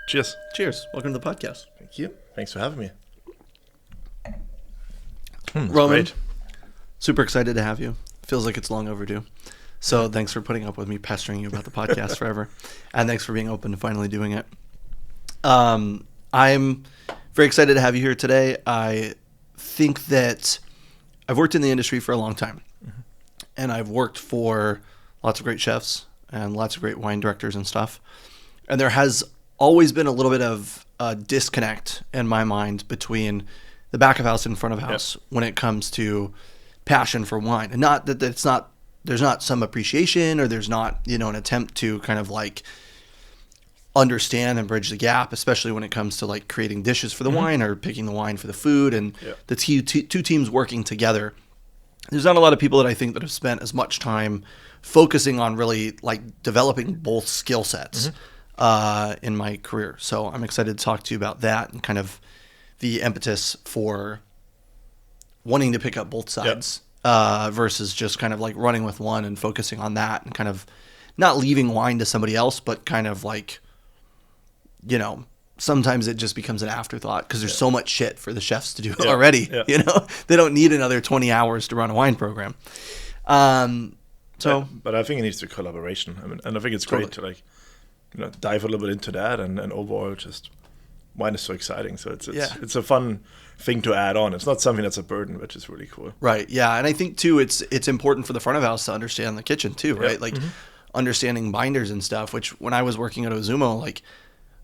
Cheers. Cheers. Welcome to the podcast. Thank you. Thanks for having me. Roman, great. super excited to have you. Feels like it's long overdue. So thanks for putting up with me pestering you about the podcast forever. And thanks for being open to finally doing it. I'm very excited to have you here today. I think that I've worked in the industry for a long time. Mm-hmm. And I've worked for lots of great chefs and lots of great wine directors and stuff. And there has always been a little bit of a disconnect in my mind between the back of house and front of house when it comes to passion for wine. And not that there's not some appreciation or there's not, an attempt to kind of like understand and bridge the gap, especially when it comes to like creating dishes for the wine or picking the wine for the food and the two teams working together. There's not a lot of people that I think that have spent as much time focusing on really like developing both skill sets in my career. So I'm excited to talk to you about that and kind of the impetus for wanting to pick up both sides versus just kind of like running with one and focusing on that and kind of not leaving wine to somebody else, but kind of like, sometimes it just becomes an afterthought because there's so much shit for the chefs to do already. They don't need another 20 hours to run a wine program. But I think it needs to collaboration. I mean, and I think it's great to like, dive a little bit into that and overall just wine is so exciting. So it's a fun thing to add on. It's not something that's a burden, which is really cool. Right. Yeah. And I think too, it's important for the front of house to understand the kitchen too, right? Like understanding binders and stuff, which when I was working at Ozumo, like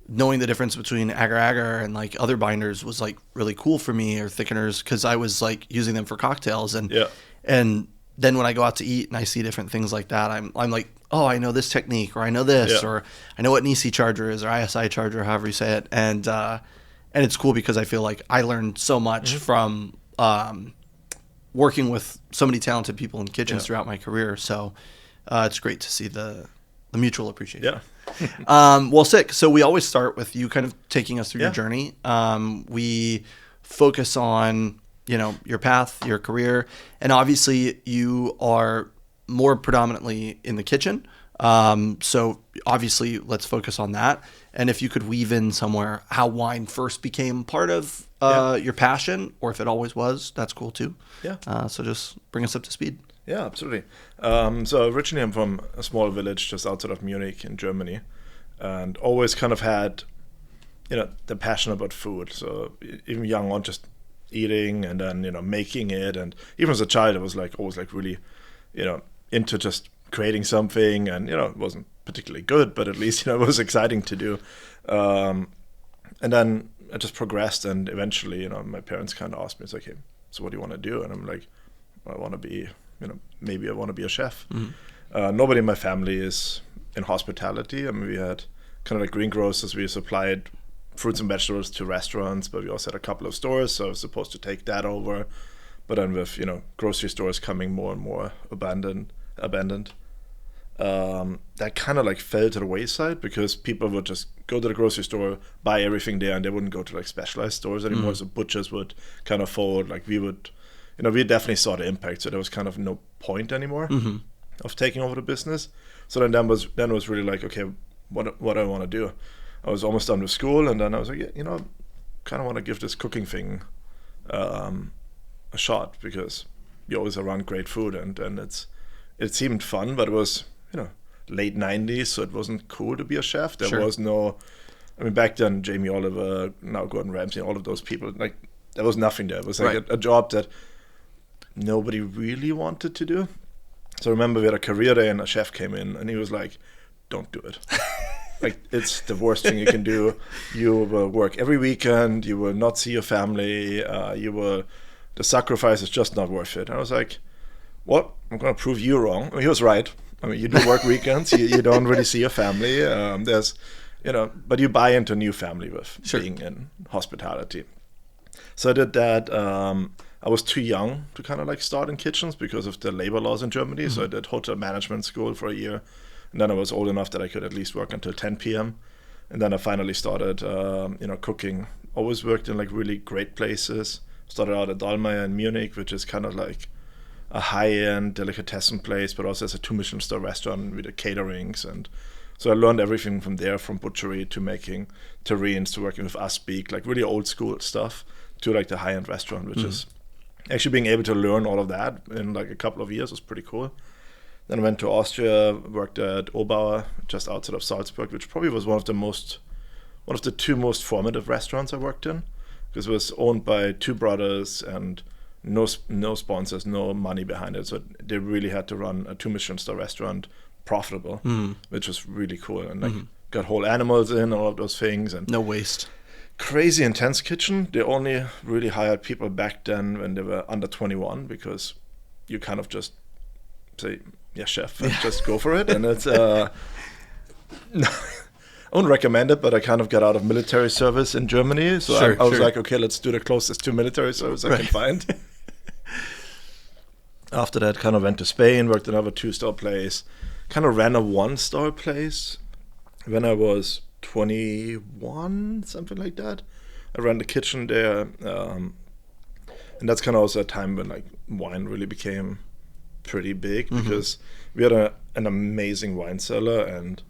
knowing the difference between agar-agar and like other binders was like really cool for me, or thickeners, because I was like using them for cocktails and then when I go out to eat and I see different things like that, I'm like, oh, I know this technique, or I know this, or I know what Nisi charger is, or ISI charger, however you say it. And it's cool because I feel like I learned so much from working with so many talented people in kitchens throughout my career. So it's great to see the mutual appreciation. Well, sick. So we always start with you kind of taking us through your journey. We focus on your path, your career, and obviously you are more predominantly in the kitchen. So obviously let's focus on that. And if you could weave in somewhere how wine first became part of your passion, or if it always was, that's cool too. So just bring us up to speed. Yeah, absolutely. So originally I'm from a small village just outside of Munich in Germany, and always kind of had, the passion about food. So even young on, just eating and then making it, and even as a child I was like always like really into just creating something, and it wasn't particularly good, but at least it was exciting to do, and then I just progressed, and eventually my parents kind of asked me, it's like, hey, so what do you want to do? And I'm like, I want to be maybe I want to be a chef. Nobody in my family is in hospitality. I mean, we had kind of like greengrocers. We supplied fruits and vegetables to restaurants, but we also had a couple of stores, so I was supposed to take that over. But then with grocery stores coming more and more abandoned, that kind of like fell to the wayside, because people would just go to the grocery store, buy everything there, and they wouldn't go to like specialized stores anymore. So butchers would kind of fold. Like we would, we definitely saw the impact. So there was kind of no point anymore of taking over the business. So then it was really like, okay, what do I want to do? I was almost done with school, and then I was like, kind of want to give this cooking thing a shot, because you always around great food, and it seemed fun, but it was late 90s, so it wasn't cool to be a chef. There was no, back then Jamie Oliver, now Gordon Ramsay, all of those people, like there was nothing there. It was like a job that nobody really wanted to do. So I remember we had a career day, and a chef came in, and he was like, don't do it. Like, it's the worst thing you can do. You will work every weekend. You will not see your family. The sacrifice is just not worth it. And I was like, well, I'm going to prove you wrong. He was right. You do work weekends. You don't really see your family. But you buy into a new family with being in hospitality. So I did that. I was too young to kind of like start in kitchens because of the labor laws in Germany. So I did hotel management school for a year. And then I was old enough that I could at least work until 10 p.m. And then I finally started, cooking. Always worked in like really great places. Started out at Dallmayr in Munich, which is kind of like a high-end delicatessen place, but also as a 2 Michelin-star restaurant with the caterings. And So I learned everything from there, from butchery to making terrines to working with aspic, like really old school stuff, to like the high-end restaurant, which is actually being able to learn all of that in like a couple of years was pretty cool. Then I went to Austria, worked at Obauer, just outside of Salzburg, which probably was one of the two most formative restaurants I worked in, because it was owned by two brothers and no sponsors, no money behind it. So they really had to run a 2 Michelin-star restaurant profitable, which was really cool. And like got whole animals in, all of those things. And no waste. Crazy intense kitchen. They only really hired people back then when they were under 21, because you kind of just say, yeah, chef, and just go for it. And it's I wouldn't recommend it, but I kind of got out of military service in Germany, so I was like, okay, let's do the closest to military service I can find. After that, kind of went to Spain, worked another 2-star place, kind of ran a 1-star place when I was 21, something like that. I ran the kitchen there, and that's kind of also a time when like wine really became pretty big, because we had an amazing wine cellar, and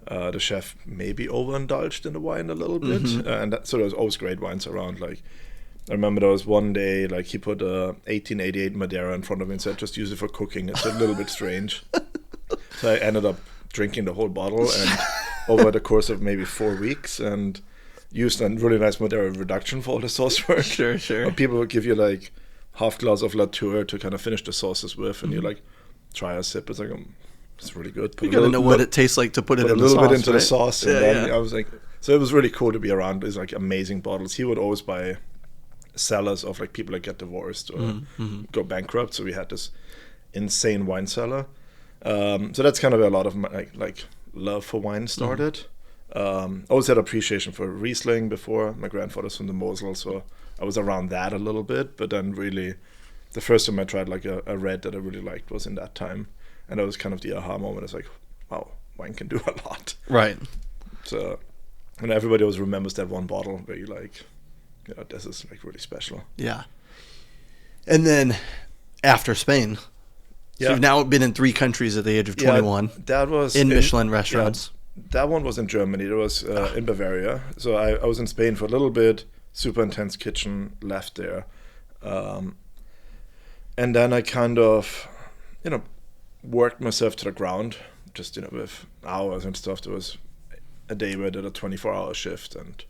the chef maybe overindulged in the wine a little bit, and so there was always great wines around. Like I remember there was one day, like he put a 1888 Madeira in front of me and said, just use it for cooking. It's a little bit strange. So I ended up drinking the whole bottle, and over the course of maybe 4 weeks, and used a really nice Madeira reduction for all the sauce work. Sure. But people would give you like half glass of Latour to kind of finish the sauces with, and you like try a sip. It's like, it's really good. You gotta know what it tastes like to put it in the sauce. A little bit into the sauce, and then I was like, so it was really cool to be around these like amazing bottles. He would always buy cellars of like people that get divorced or go bankrupt. So we had this insane wine cellar. So that's kind of where a lot of my like love for wine started. Always had appreciation for Riesling before. My grandfather's from the Mosel, so I was around that a little bit. But then really, the first time I tried like a red that I really liked was in that time. And that was kind of the aha moment. It's like, wow, wine can do a lot. Right. So, and everybody always remembers that one bottle where you like, you know, this is like really special. Yeah. And then after Spain, so you've now been in 3 countries at the age of 21. That was in Michelin restaurants. Yeah, that one was in Germany. It was in Bavaria. So I was in Spain for a little bit. Super intense kitchen, left there. And then I kind of, you know, worked myself to the ground, just, you know, with hours and stuff. There was a day where I did a 24-hour shift, and,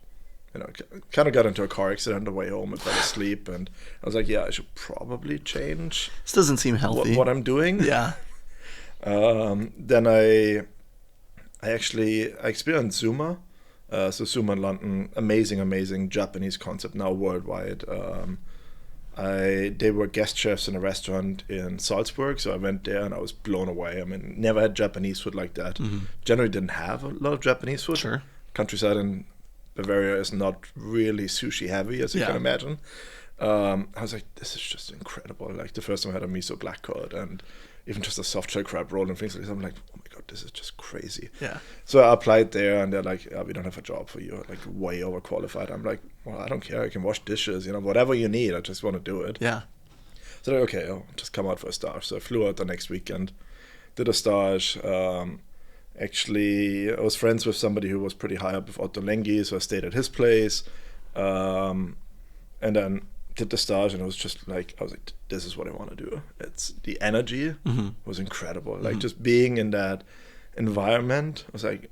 you know, kind of got into a car accident on the way home and fell asleep, and I was like, yeah, I should probably change. This doesn't seem healthy. What I'm doing. Yeah. Then I experienced Zuma. So Zuma in London, amazing Japanese concept, now worldwide. They were guest chefs in a restaurant in Salzburg, so I went there and I was blown away. I mean, never had Japanese food like that. Generally didn't have a lot of Japanese food. Sure. Countryside in Bavaria is not really sushi heavy, as you can imagine. I was like, this is just incredible. Like the first time I had a miso black cod and even just a soft shell crab roll and things like that. I'm like, oh my god, this is just crazy. Yeah. So I applied there, and they're like, we don't have a job for you. Like way overqualified. I'm like, well, I don't care. I can wash dishes. You know, whatever you need. I just want to do it. Yeah. So they're like, okay, I'll just come out for a stage. So I flew out the next weekend, did a stage. Actually, I was friends with somebody who was pretty high up with Otto Lengi, so I stayed at his place, and then did the stage, and it was just like, I was like, this is what I want to do. It's the energy was incredible. Like just being in that environment, I was like,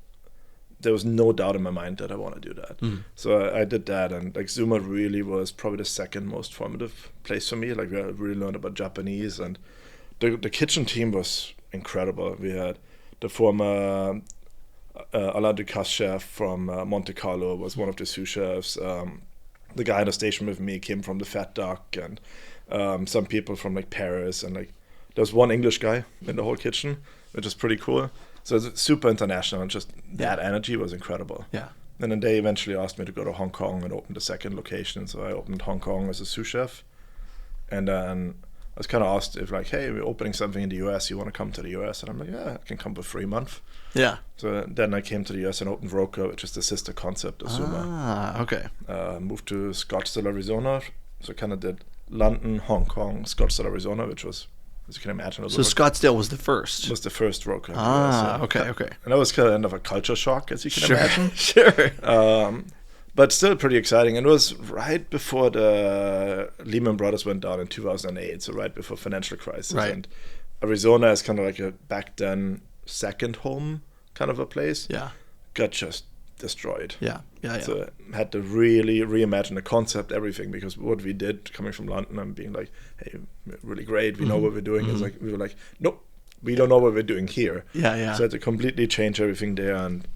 there was no doubt in my mind that I want to do that. So I did that, and like Zuma really was probably the second most formative place for me. Like I really learned about Japanese, and the kitchen team was incredible. We had the former Alain Ducasse chef from Monte Carlo was one of the sous chefs. The guy on the station with me came from the Fat Duck, and some people from like Paris, and like there was one English guy in the whole kitchen, which is pretty cool. So it's super international, and just that energy was incredible. Yeah. And then they eventually asked me to go to Hong Kong and open the second location. So I opened Hong Kong as a sous chef, and then I was kind of asked if like, hey, we're opening something in the US. You want to come to the US? And I'm like, yeah, I can come for 3 months. Yeah. So then I came to the US and opened Roca, which is the sister concept of Zuma. Ah, okay. Moved to Scottsdale, Arizona. So kind of did London, Hong Kong, Scottsdale, Arizona, which was as you can imagine. So Scottsdale was the first. Was the first Roca. Okay. And that was kind of a culture shock, as you can imagine. Sure. But still pretty exciting. And it was right before the Lehman Brothers went down in 2008, so right before financial crisis. Right. And Arizona is kind of like a back then second home kind of a place. Yeah. Got just destroyed. Yeah. So had to really reimagine the concept, everything, because what we did coming from London and being like, hey, really great, we know what we're doing. It's like, we were like, nope, we don't know what we're doing here. Yeah. So I had to completely change everything there and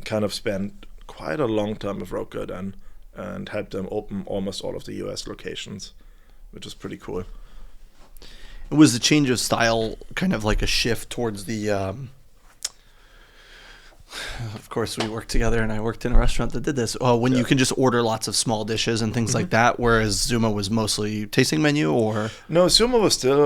kind of spend quite a long time with Roca then and helped them open almost all of the US locations, which is pretty cool. Was the change of style kind of like a shift towards the of course we worked together and I worked in a restaurant that did this when you can just order lots of small dishes and things like that, whereas Zuma was mostly tasting menu? Or no, Zuma was still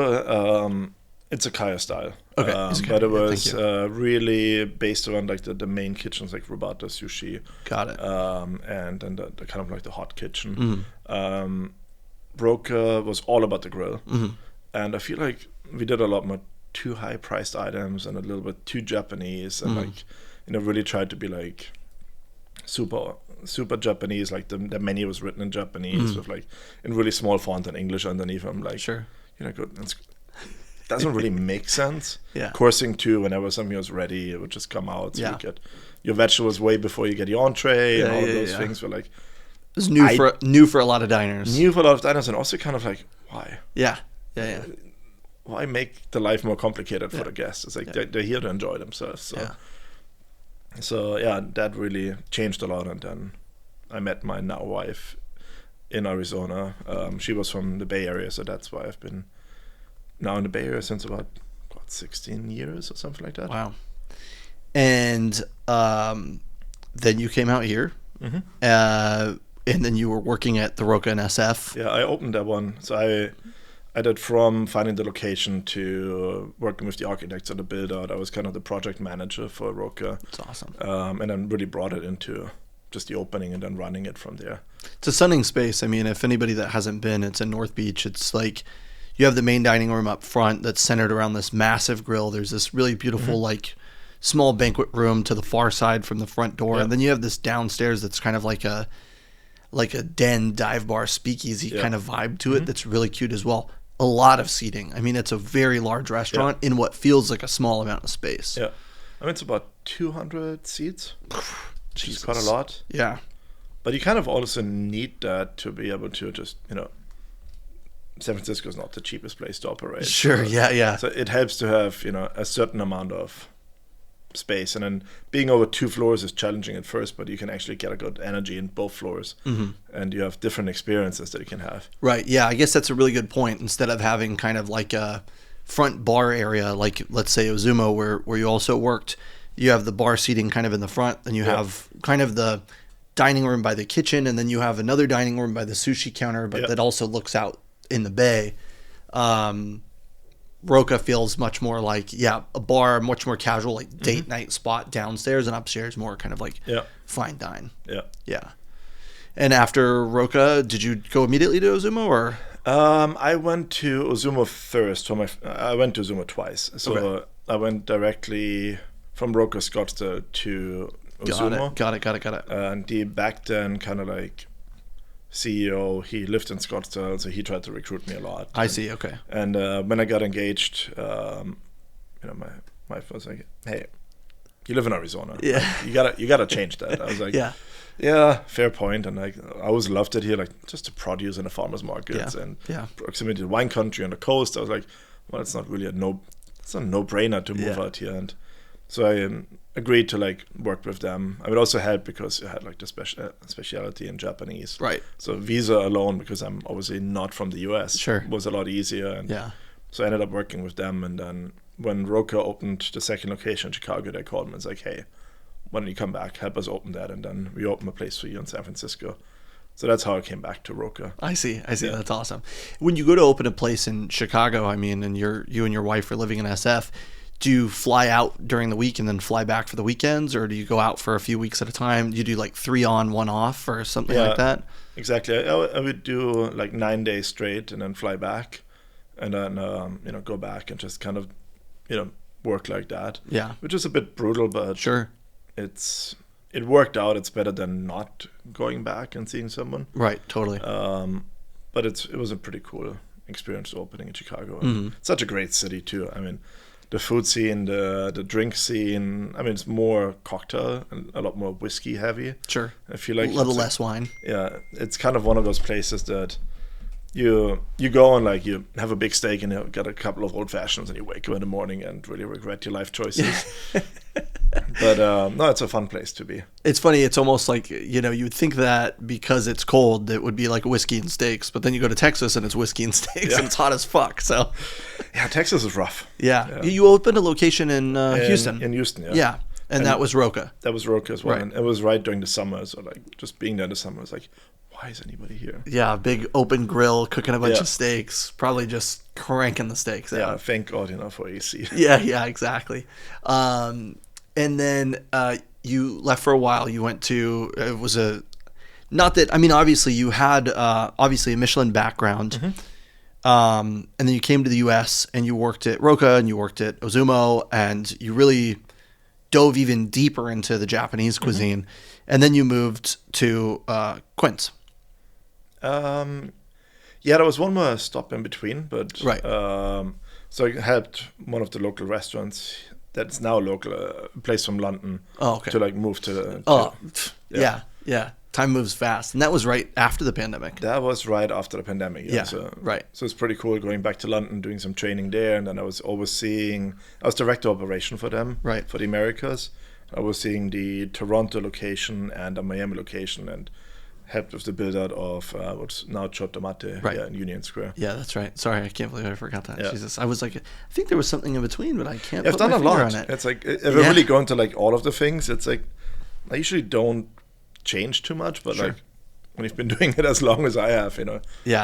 izakaya style. Okay. But it was really based around like the main kitchens, like Robata, sushi. Got it. And then the kind of like the hot kitchen. Roca was all about the grill. And I feel like we did a lot more too high priced items and a little bit too Japanese and like, really tried to be like super Japanese. Like the menu was written in Japanese with like in really small font in English underneath. I'm like, sure, good. Doesn't really make sense. Yeah. Coursing too, whenever something was ready, it would just come out. So you get your vegetables way before you get your entree and all of those things were like. It was new for a lot of diners. New for a lot of diners, and also kind of like, why? Yeah. Why make the life more complicated for the guests? It's like they're here to enjoy themselves. So that really changed a lot. And then I met my now wife in Arizona. She was from the Bay Area, so that's why I've been now in the Bay Area since about 16 years or something like that. Wow. And then you came out here, and then you were working at the Roca and SF. Yeah, I opened that one. So I did from finding the location to working with the architects on the build out. I was kind of the project manager for Roca. That's awesome. And then really brought it into just the opening and then running it from there. It's a stunning space. I mean, if anybody that hasn't been, it's in North Beach. It's like you have the main dining room up front that's centered around this massive grill. There's this really beautiful like small banquet room to the far side from the front door. And then you have this downstairs that's kind of like a den, dive bar, speakeasy kind of vibe to it that's really cute as well. A lot of seating. I mean, it's a very large restaurant in what feels like a small amount of space. Yeah. I mean, it's about 200 seats, which is quite a lot. Yeah. But you kind of also need that to be able to just, San Francisco is not the cheapest place to operate. Sure, yeah. So it helps to have, a certain amount of space. And then being over 2 floors is challenging at first, but you can actually get a good energy in both floors. And you have different experiences that you can have. Right, yeah. I guess that's a really good point. Instead of having kind of like a front bar area, like let's say Ozumo, where you also worked, you have the bar seating kind of in the front, then you have kind of the dining room by the kitchen, and then you have another dining room by the sushi counter, but that also looks out in the bay. Roca feels much more like a bar, much more casual, like date night spot downstairs, and upstairs more kind of like fine dine. Yeah. And after Roca, did you go immediately to Ozumo, or? I went to Ozumo first. I went to Ozumo twice. So I went directly from Roca Scottsdale to Ozumo. Got it. And the back then kind of like CEO, he lived in Scottsdale, so he tried to recruit me a lot. I see, okay. And when I got engaged, my wife was like, "Hey, you live in Arizona. Yeah, you gotta change that." I was like, "Yeah, fair point." And like, I always loved it here, like just the produce in the farmers markets and proximity to the wine country on the coast. I was like, well, it's not really a no-brainer to move out here. And so I agreed to like work with them. I would also help because I had like the specialty in Japanese. Right. So visa alone, because I'm obviously not from the US, was a lot easier. And so I ended up working with them. And then when Roca opened the second location in Chicago, they called me and was like, "Hey, why don't you come back, help us open that?" And then we opened a place for you in San Francisco. So that's how I came back to Roca. I see. That's awesome. When you go to open a place in Chicago, I mean, and you and your wife are living in SF, do you fly out during the week and then fly back for the weekends, or do you go out for a few weeks at a time? Do you do like 3 on, 1 off, or something like that? Exactly. I would do like 9 days straight and then fly back. and then go back and just kind of work like that. Yeah. Which is a bit brutal, but Sure. it worked out. It's better than not going back and seeing someone. Right. Totally. But it was a pretty cool experience opening in Chicago. And it's such a great city too. I mean, the food scene, the drink scene. I mean, it's more cocktail and a lot more whiskey heavy. Sure. I feel like a little less wine. Yeah, it's kind of one of those places that you go and like you have a big steak and you got a couple of old fashions and you wake up in the morning and really regret your life choices. But no, it's a fun place to be. It's funny. It's almost like, you would think that because it's cold, it would be like whiskey and steaks. But then you go to Texas and it's whiskey and steaks and it's hot as fuck. So, yeah, Texas is rough. Yeah. You opened a location in Houston. In Houston, yeah. Yeah. And that was Roca. That was Roca as well. Right. And it was right during the summer. So like just being there in the summer was like, why is anybody here? Yeah, big open grill, cooking a bunch of steaks, probably just cranking the steaks out. Yeah, thank God, for AC. Yeah, exactly. And then you left for a while. You went to, obviously you had obviously a Michelin background. And then you came to the US and you worked at Roca and you worked at Ozumo and you really dove even deeper into the Japanese cuisine. And then you moved to Quince. There was one more stop in between, but right. So I helped one of the local restaurants that's now local, a place from London, to like move to. Yeah. Time moves fast, and that was right after the pandemic. That was right after the pandemic. Yeah. So, right. So it's pretty cool going back to London, doing some training there, and then I was director of operation for them, right, for the Americas. I was seeing the Toronto location and the Miami location, and helped with the build out of what's now Chardonnay in Union Square. Yeah, that's right. Sorry, I can't believe I forgot that. Yeah. Jesus, I was like, I think there was something in between, but I can't. I've done a lot on it. It's like if I really go into like all of the things, it's like I usually don't change too much, but like when you've been doing it as long as I have,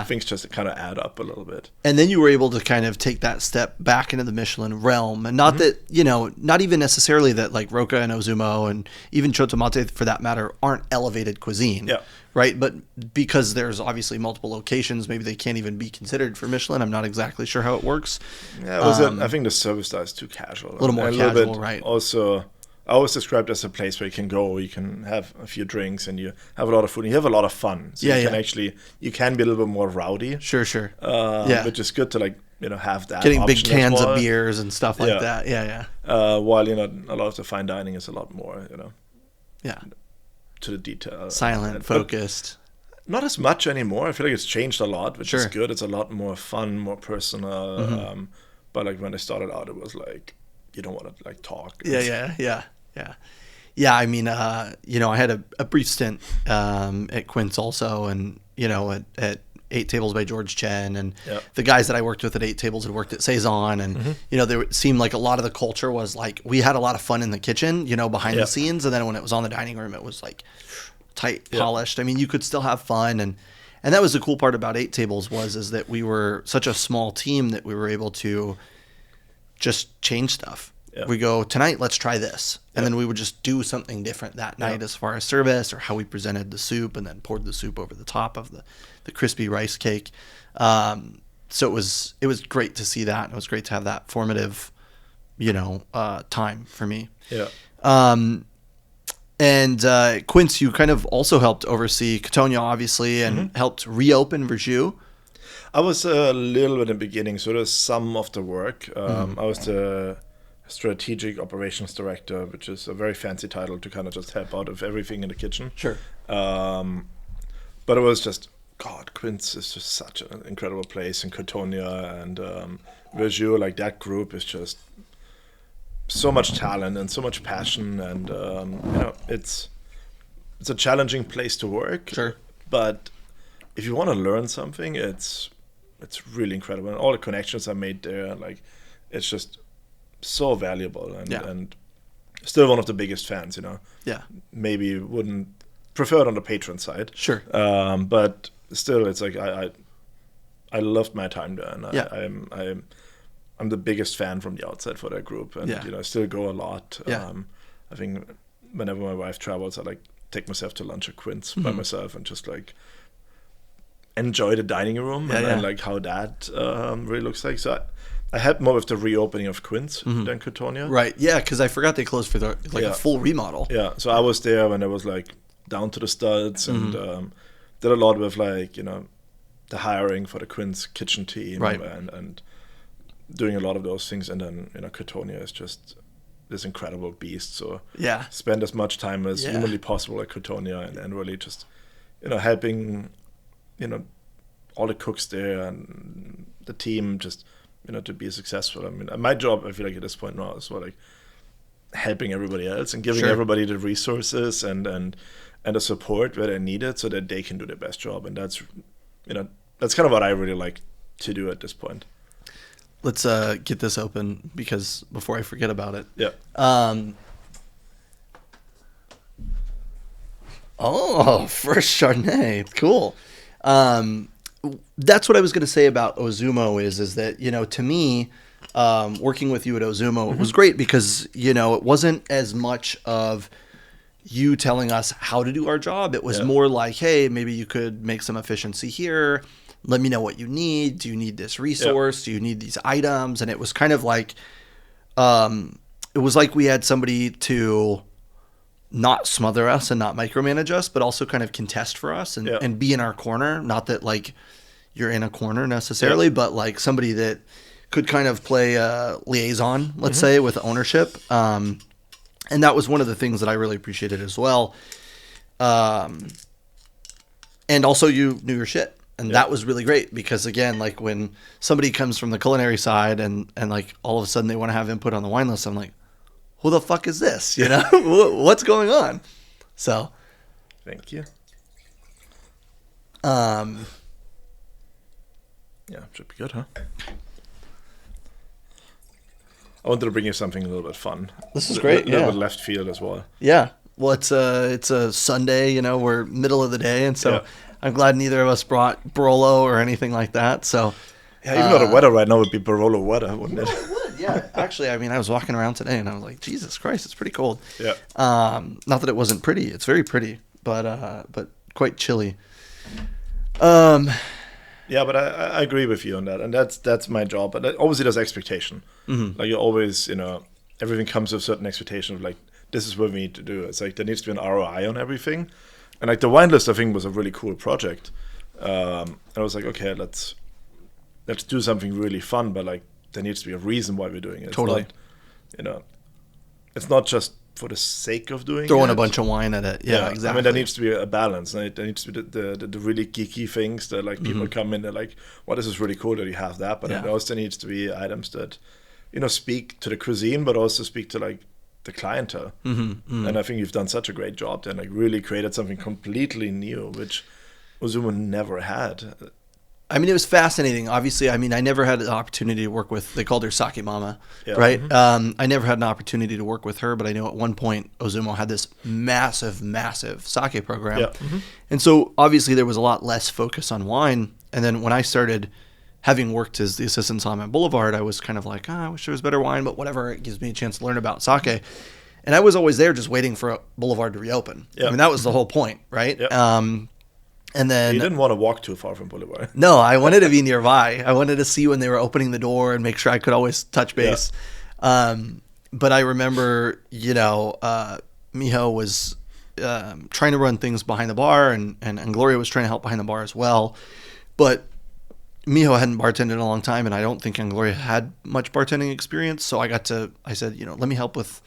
things just kind of add up a little bit. And then you were able to kind of take that step back into the Michelin realm, and not that not even necessarily that like Roca and Ozumo and even Chardonnay for that matter aren't elevated cuisine. Yeah. Right, but because there's obviously multiple locations, maybe they can't even be considered for Michelin. I'm not exactly sure how it works. Yeah, I think the service style is too casual. A little more casual, right? Also, I always described it as a place where you can go, you can have a few drinks, and you have a lot of food, and you have a lot of fun. So you can be a little bit more rowdy. Sure. Which is good to have that. Getting big cans of beers and stuff like that. Yeah. While a lot of the fine dining is a lot more, Yeah. to the detail. Silent, focused. Not as much anymore. I feel like it's changed a lot, which is good. It's a lot more fun, more personal. But like when I started out, it was like you don't want to like talk. Yeah. I mean, I had a brief stint at Quince also, and at 8 Tables by George Chen, and the guys that I worked with at 8 Tables had worked at Saison, and there seemed like a lot of the culture was like we had a lot of fun in the kitchen, behind the scenes, and then when it was on the dining room, it was like tight, polished. I mean, you could still have fun, and that was the cool part about 8 Tables is that we were such a small team that we were able to just change stuff. We go, tonight, let's try this. And then we would just do something different that night as far as service or how we presented the soup, and then poured the soup over the top of the crispy rice cake. So it was great to see that. And it was great to have that formative, time for me. Yeah. And Quince, you kind of also helped oversee Cotonia, obviously, and helped reopen Verjus. I was a little bit in the beginning, so there's some of the work. I was the strategic operations director, which is a very fancy title to kind of just help out of everything in the kitchen. Sure. But it was just, God, Quince is just such an incredible place, and Cotonia and Verjus, like that group is just so much talent and so much passion, and it's a challenging place to work. Sure. But if you want to learn something, it's really incredible, and all the connections I made there, like it's just so valuable, and still one of the biggest fans. Maybe wouldn't prefer it on the patron side. Sure. But still, it's like I loved my time there, and I'm the biggest fan from the outside for that group, and I still go a lot. I think whenever my wife travels, I like take myself to lunch at Quince by myself, and just like enjoy the dining room and like how that really looks like. So I helped more with the reopening of Quince than Cotonia. Right. Yeah, because I forgot they closed for a full remodel. Yeah. So I was there when it was like down to the studs and did a lot with like, you know, the hiring for the Quince kitchen team and doing a lot of those things. And then, you know, Cotonia is just this incredible beast. So spend as much time as humanly possible at Cotonia and really just, you know, helping, you know, all the cooks there and the team just, you know, to be successful. I mean, my job, I feel like at this point now is like helping everybody else and giving everybody the resources and the support where they need it so that they can do their best job. And that's, you know, that's kind of what I really like to do at this point. Let's get this open because before I forget about it. Yeah. First Chardonnay. Cool. That's what I was going to say about Ozumo is that, you know, to me, working with you at Ozumo was great because, you know, it wasn't as much of you telling us how to do our job. It was more like, hey, maybe you could make some efficiency here. Let me know what you need. Do you need this resource? Do you need these items? And it was kind of like, it was like we had somebody to not smother us and not micromanage us, but also kind of contest for us and be in our corner. Not that like you're in a corner necessarily, but like somebody that could kind of play a liaison, let's say, with ownership. And that was one of the things that I really appreciated as well. And also you knew your shit. And that was really great because, again, like when somebody comes from the culinary side and like all of a sudden they want to have input on the wine list, I'm like, who the fuck is this? You know, what's going on? So, thank you. Yeah, should be good, huh? I wanted to bring you something a little bit fun. This is great. A little bit left field as well. Yeah. Well, it's a Sunday. You know, we're middle of the day, and so I'm glad neither of us brought Barolo or anything like that. So. Yeah, even though the weather right now would be Barolo weather, wouldn't it? It would, yeah. Actually, I mean, I was walking around today and I was like, Jesus Christ, it's pretty cold. Yeah. Not that it wasn't pretty. It's very pretty, but quite chilly. Yeah, but I agree with you on that, and that's my job. But obviously, there's expectation. Like you always, you know, everything comes with a certain expectation of like, this is what we need to do. It's like there needs to be an ROI on everything, and like the wine list, I think, was a really cool project. And I was like, okay, let's do something really fun, but like there needs to be a reason why we're doing it. Totally. It's not, you know, it's not just for the sake of doing throwing a bunch of wine at it. Yeah, exactly. I mean, there needs to be a balance. Right? There needs to be the really geeky things that like people come in, they're like, well, this is really cool that you have that. But there also needs to be items that, you know, speak to the cuisine, but also speak to like the clientele. And I think you've done such a great job there, and like really created something completely new, which Ozumo never had. I mean, it was fascinating. Obviously, I mean, I never had an opportunity to work with, they called her Sake Mama, right? I never had an opportunity to work with her, but I know at one point Ozumo had this massive, massive sake program. And so obviously there was a lot less focus on wine. And then when I started having worked as the assistant sommelier at Boulevard, I was kind of like, I wish there was better wine, but whatever, it gives me a chance to learn about sake. And I was always there just waiting for Boulevard to reopen. I mean, that was the whole point, right? And then you didn't want to walk too far from Boulevard. No, I wanted to be nearby. I wanted to see when they were opening the door and make sure I could always touch base. But I remember, you know, Miho was trying to run things behind the bar, and Gloria was trying to help behind the bar as well. But Miho hadn't bartended in a long time, and I don't think Gloria had much bartending experience. So I said, you know, let me help with,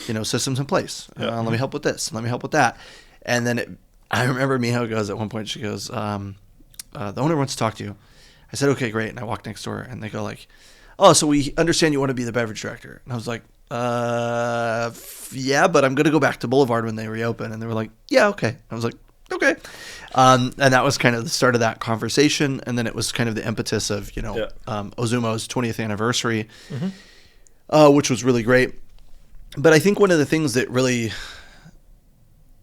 you know, systems in place. Let me help with this. Let me help with that. And then I remember Miho goes at one point, she goes, the owner wants to talk to you. I said, okay, great. And I walked next door and they go like, oh, so we understand you want to be the beverage director. And I was like, yeah, but I'm going to go back to Boulevard when they reopen. And they were like, yeah, okay. I was like, okay. And that was kind of the start of that conversation. And then it was kind of the impetus of, you know, Ozumo's 20th anniversary, which was really great. But I think one of the things that really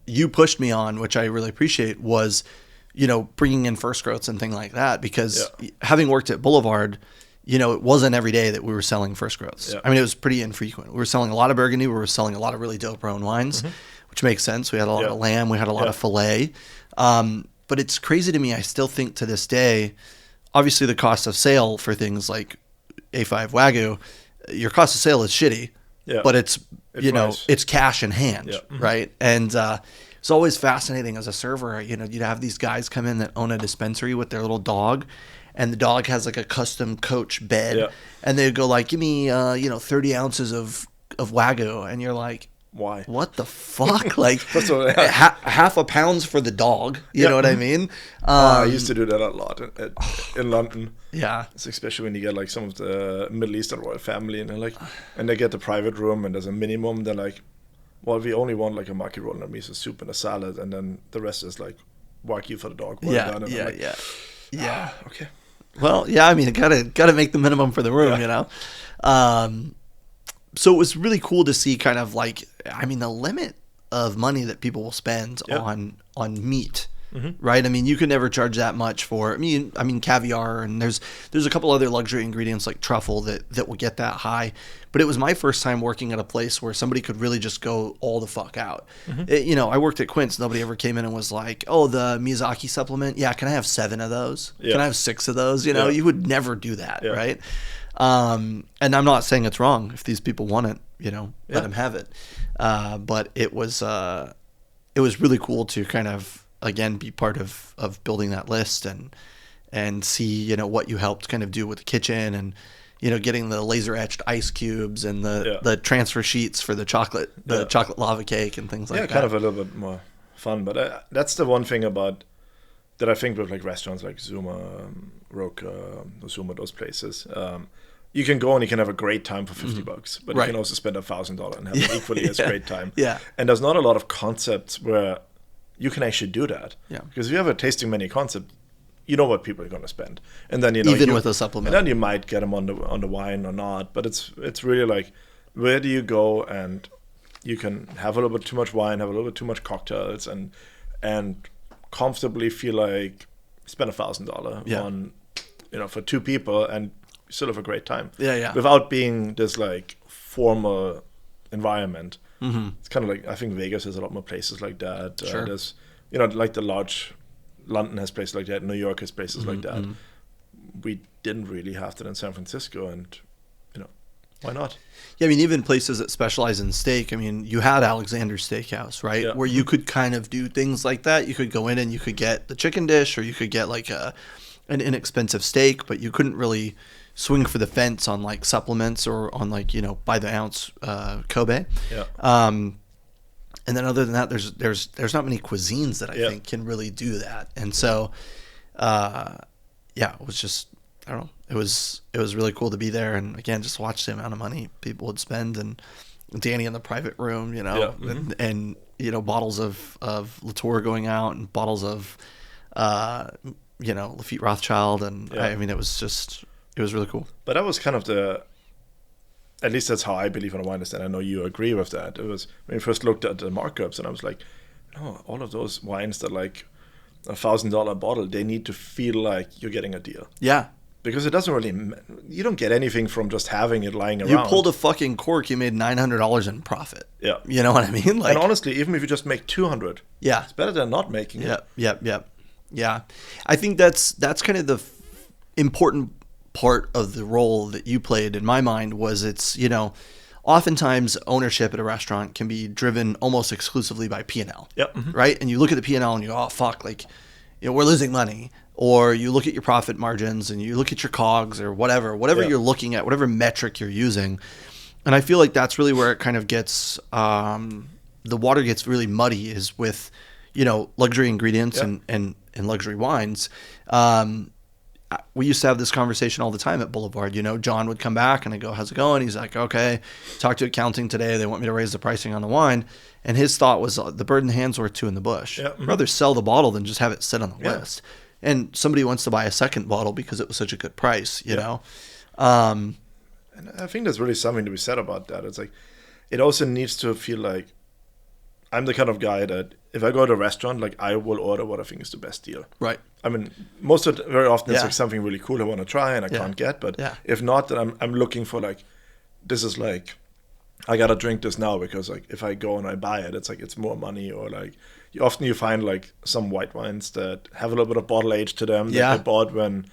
you pushed me on, which I really appreciate, was, you know, bringing in first growths and things like that, because having worked at Boulevard, you know, it wasn't every day that we were selling first growths. I mean, it was pretty infrequent. We were selling a lot of Burgundy. We were selling a lot of really dope Rhone wines, which makes sense. We had a lot of lamb. We had a lot of filet. But but it's crazy to me. I still think to this day, obviously the cost of sale for things like A5 Wagyu, your cost of sale is shitty, but it's it's cash in hand, right? And it's always fascinating as a server. You'd have these guys come in that own a dispensary with their little dog, and the dog has like a custom coach bed, and they'd go like, give me 30 ounces of Wagyu, and you're like, why? What the fuck? Like half a pound's for the dog. You know what I mean? I used to do that a lot in London. Yeah, it's especially when you get like some of the Middle Eastern royal family, and they get the private room, and there's a minimum. They're like, well, we only want like a maki roll and a miso soup and a salad, and then the rest is like Wagyu for the dog. Yeah. Okay. Well, yeah. I mean, gotta make the minimum for the room, So it was really cool to see kind of like, I mean, the limit of money that people will spend on meat, right? I mean, you could never charge that much for, I mean, caviar, and there's a couple other luxury ingredients like truffle that will get that high. But it was my first time working at a place where somebody could really just go all the fuck out. I worked at Quince. Nobody ever came in and was like, oh, the Miyazaki supplement. Yeah. Can I have 7 of those? Can I have 6 of those? You would never do that. Right. And I'm not saying it's wrong if these people want it, let them have it. But it was really cool to kind of, again, be part of building that list and see, what you helped kind of do with the kitchen, and, getting the laser etched ice cubes and the transfer sheets for the chocolate lava cake and things like that. Yeah, kind of a little bit more fun. But that's the one thing about that I think with like restaurants like Zuma, Roka, Zuma, those places. You can go and you can have a great time for $50, but you can also spend $1,000 and have an equally as great time. Yeah. And there's not a lot of concepts where you can actually do that. Yeah. Because if you have a tasting menu concept, you know what people are going to spend, and then even with a supplement, and then you might get them on the wine or not. But it's really like, where do you go, and you can have a little bit too much wine, have a little bit too much cocktails, and comfortably feel like spend $1,000 on for 2 people and still have a great time. Without being this like formal environment. It's kind of like, I think Vegas has a lot more places like that. Sure. There's like the large London has places like that. New York has places like that. We didn't really have that in San Francisco, and why not? Yeah, I mean, even places that specialize in steak. I mean, you had Alexander's Steakhouse, right? Yeah. Where you could kind of do things like that. You could go in and you could get the chicken dish, or you could get like an inexpensive steak, but you couldn't really swing for the fence on like supplements or on like by the ounce Kobe. And then other than that, there's not many cuisines that I think can really do that. And so it was just, I don't know, it was really cool to be there, and again, just watch the amount of money people would spend, and Danny in the private room, and bottles of Latour going out, and bottles of Lafite Rothschild, and I mean, it was really cool. But that was kind of at least that's how I believe in a wine list, and I know you agree with that. It was when you first looked at the markups, and I was like, no, all of those wines that like $1,000 bottle, they need to feel like you're getting a deal. Yeah. Because it doesn't really, you don't get anything from just having it lying around. You pulled a fucking cork, you made $900 in profit. Yeah. You know what I mean? Like, and honestly, even if you just make 200, it's better than not making it. Yeah. I think that's kind of the important part of the role that you played in my mind. Was it's, oftentimes ownership at a restaurant can be driven almost exclusively by P&L. Right? And you look at the P&L and you go, oh, fuck, like, we're losing money. Or you look at your profit margins and you look at your COGS or whatever you're looking at, whatever metric you're using. And I feel like that's really where it kind of gets, the water gets really muddy, is with, luxury ingredients and luxury wines. We used to have this conversation all the time at Boulevard. John would come back and I go, how's it going? He's like, okay, talked to accounting today. They want me to raise the pricing on the wine. And his thought was, the bird in the hand's worth 2 in the bush. I'd rather sell the bottle than just have it sit on the list. And somebody wants to buy a second bottle because it was such a good price, know? And I think there's really something to be said about that. It's like, it also needs to feel like, I'm the kind of guy that if I go to a restaurant, like, I will order what I think is the best deal. Right. I mean, very often it's like something really cool I want to try and I can't get. But if not, then I'm looking for like, this is like, I got to drink this now because like if I go and I buy it, it's like, it's more money, or like, you find like some white wines that have a little bit of bottle age to them Yeah. that they bought when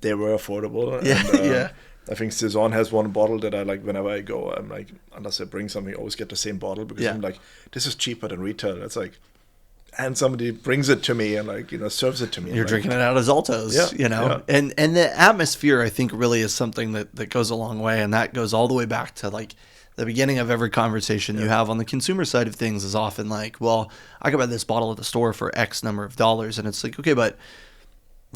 they were affordable. Yeah, And, yeah. I think Saison has one bottle that I like whenever I go. I'm like, unless I bring something, I always get the same bottle because I'm like, this is cheaper than retail. It's like, and somebody brings it to me and like, serves it to me. You're like, drinking it out of Zoltos, and the atmosphere, I think, really is something that goes a long way. And that goes all the way back to like the beginning of every conversation you have on the consumer side of things is often like, well, I could buy this bottle at the store for X number of dollars. And it's like, okay, but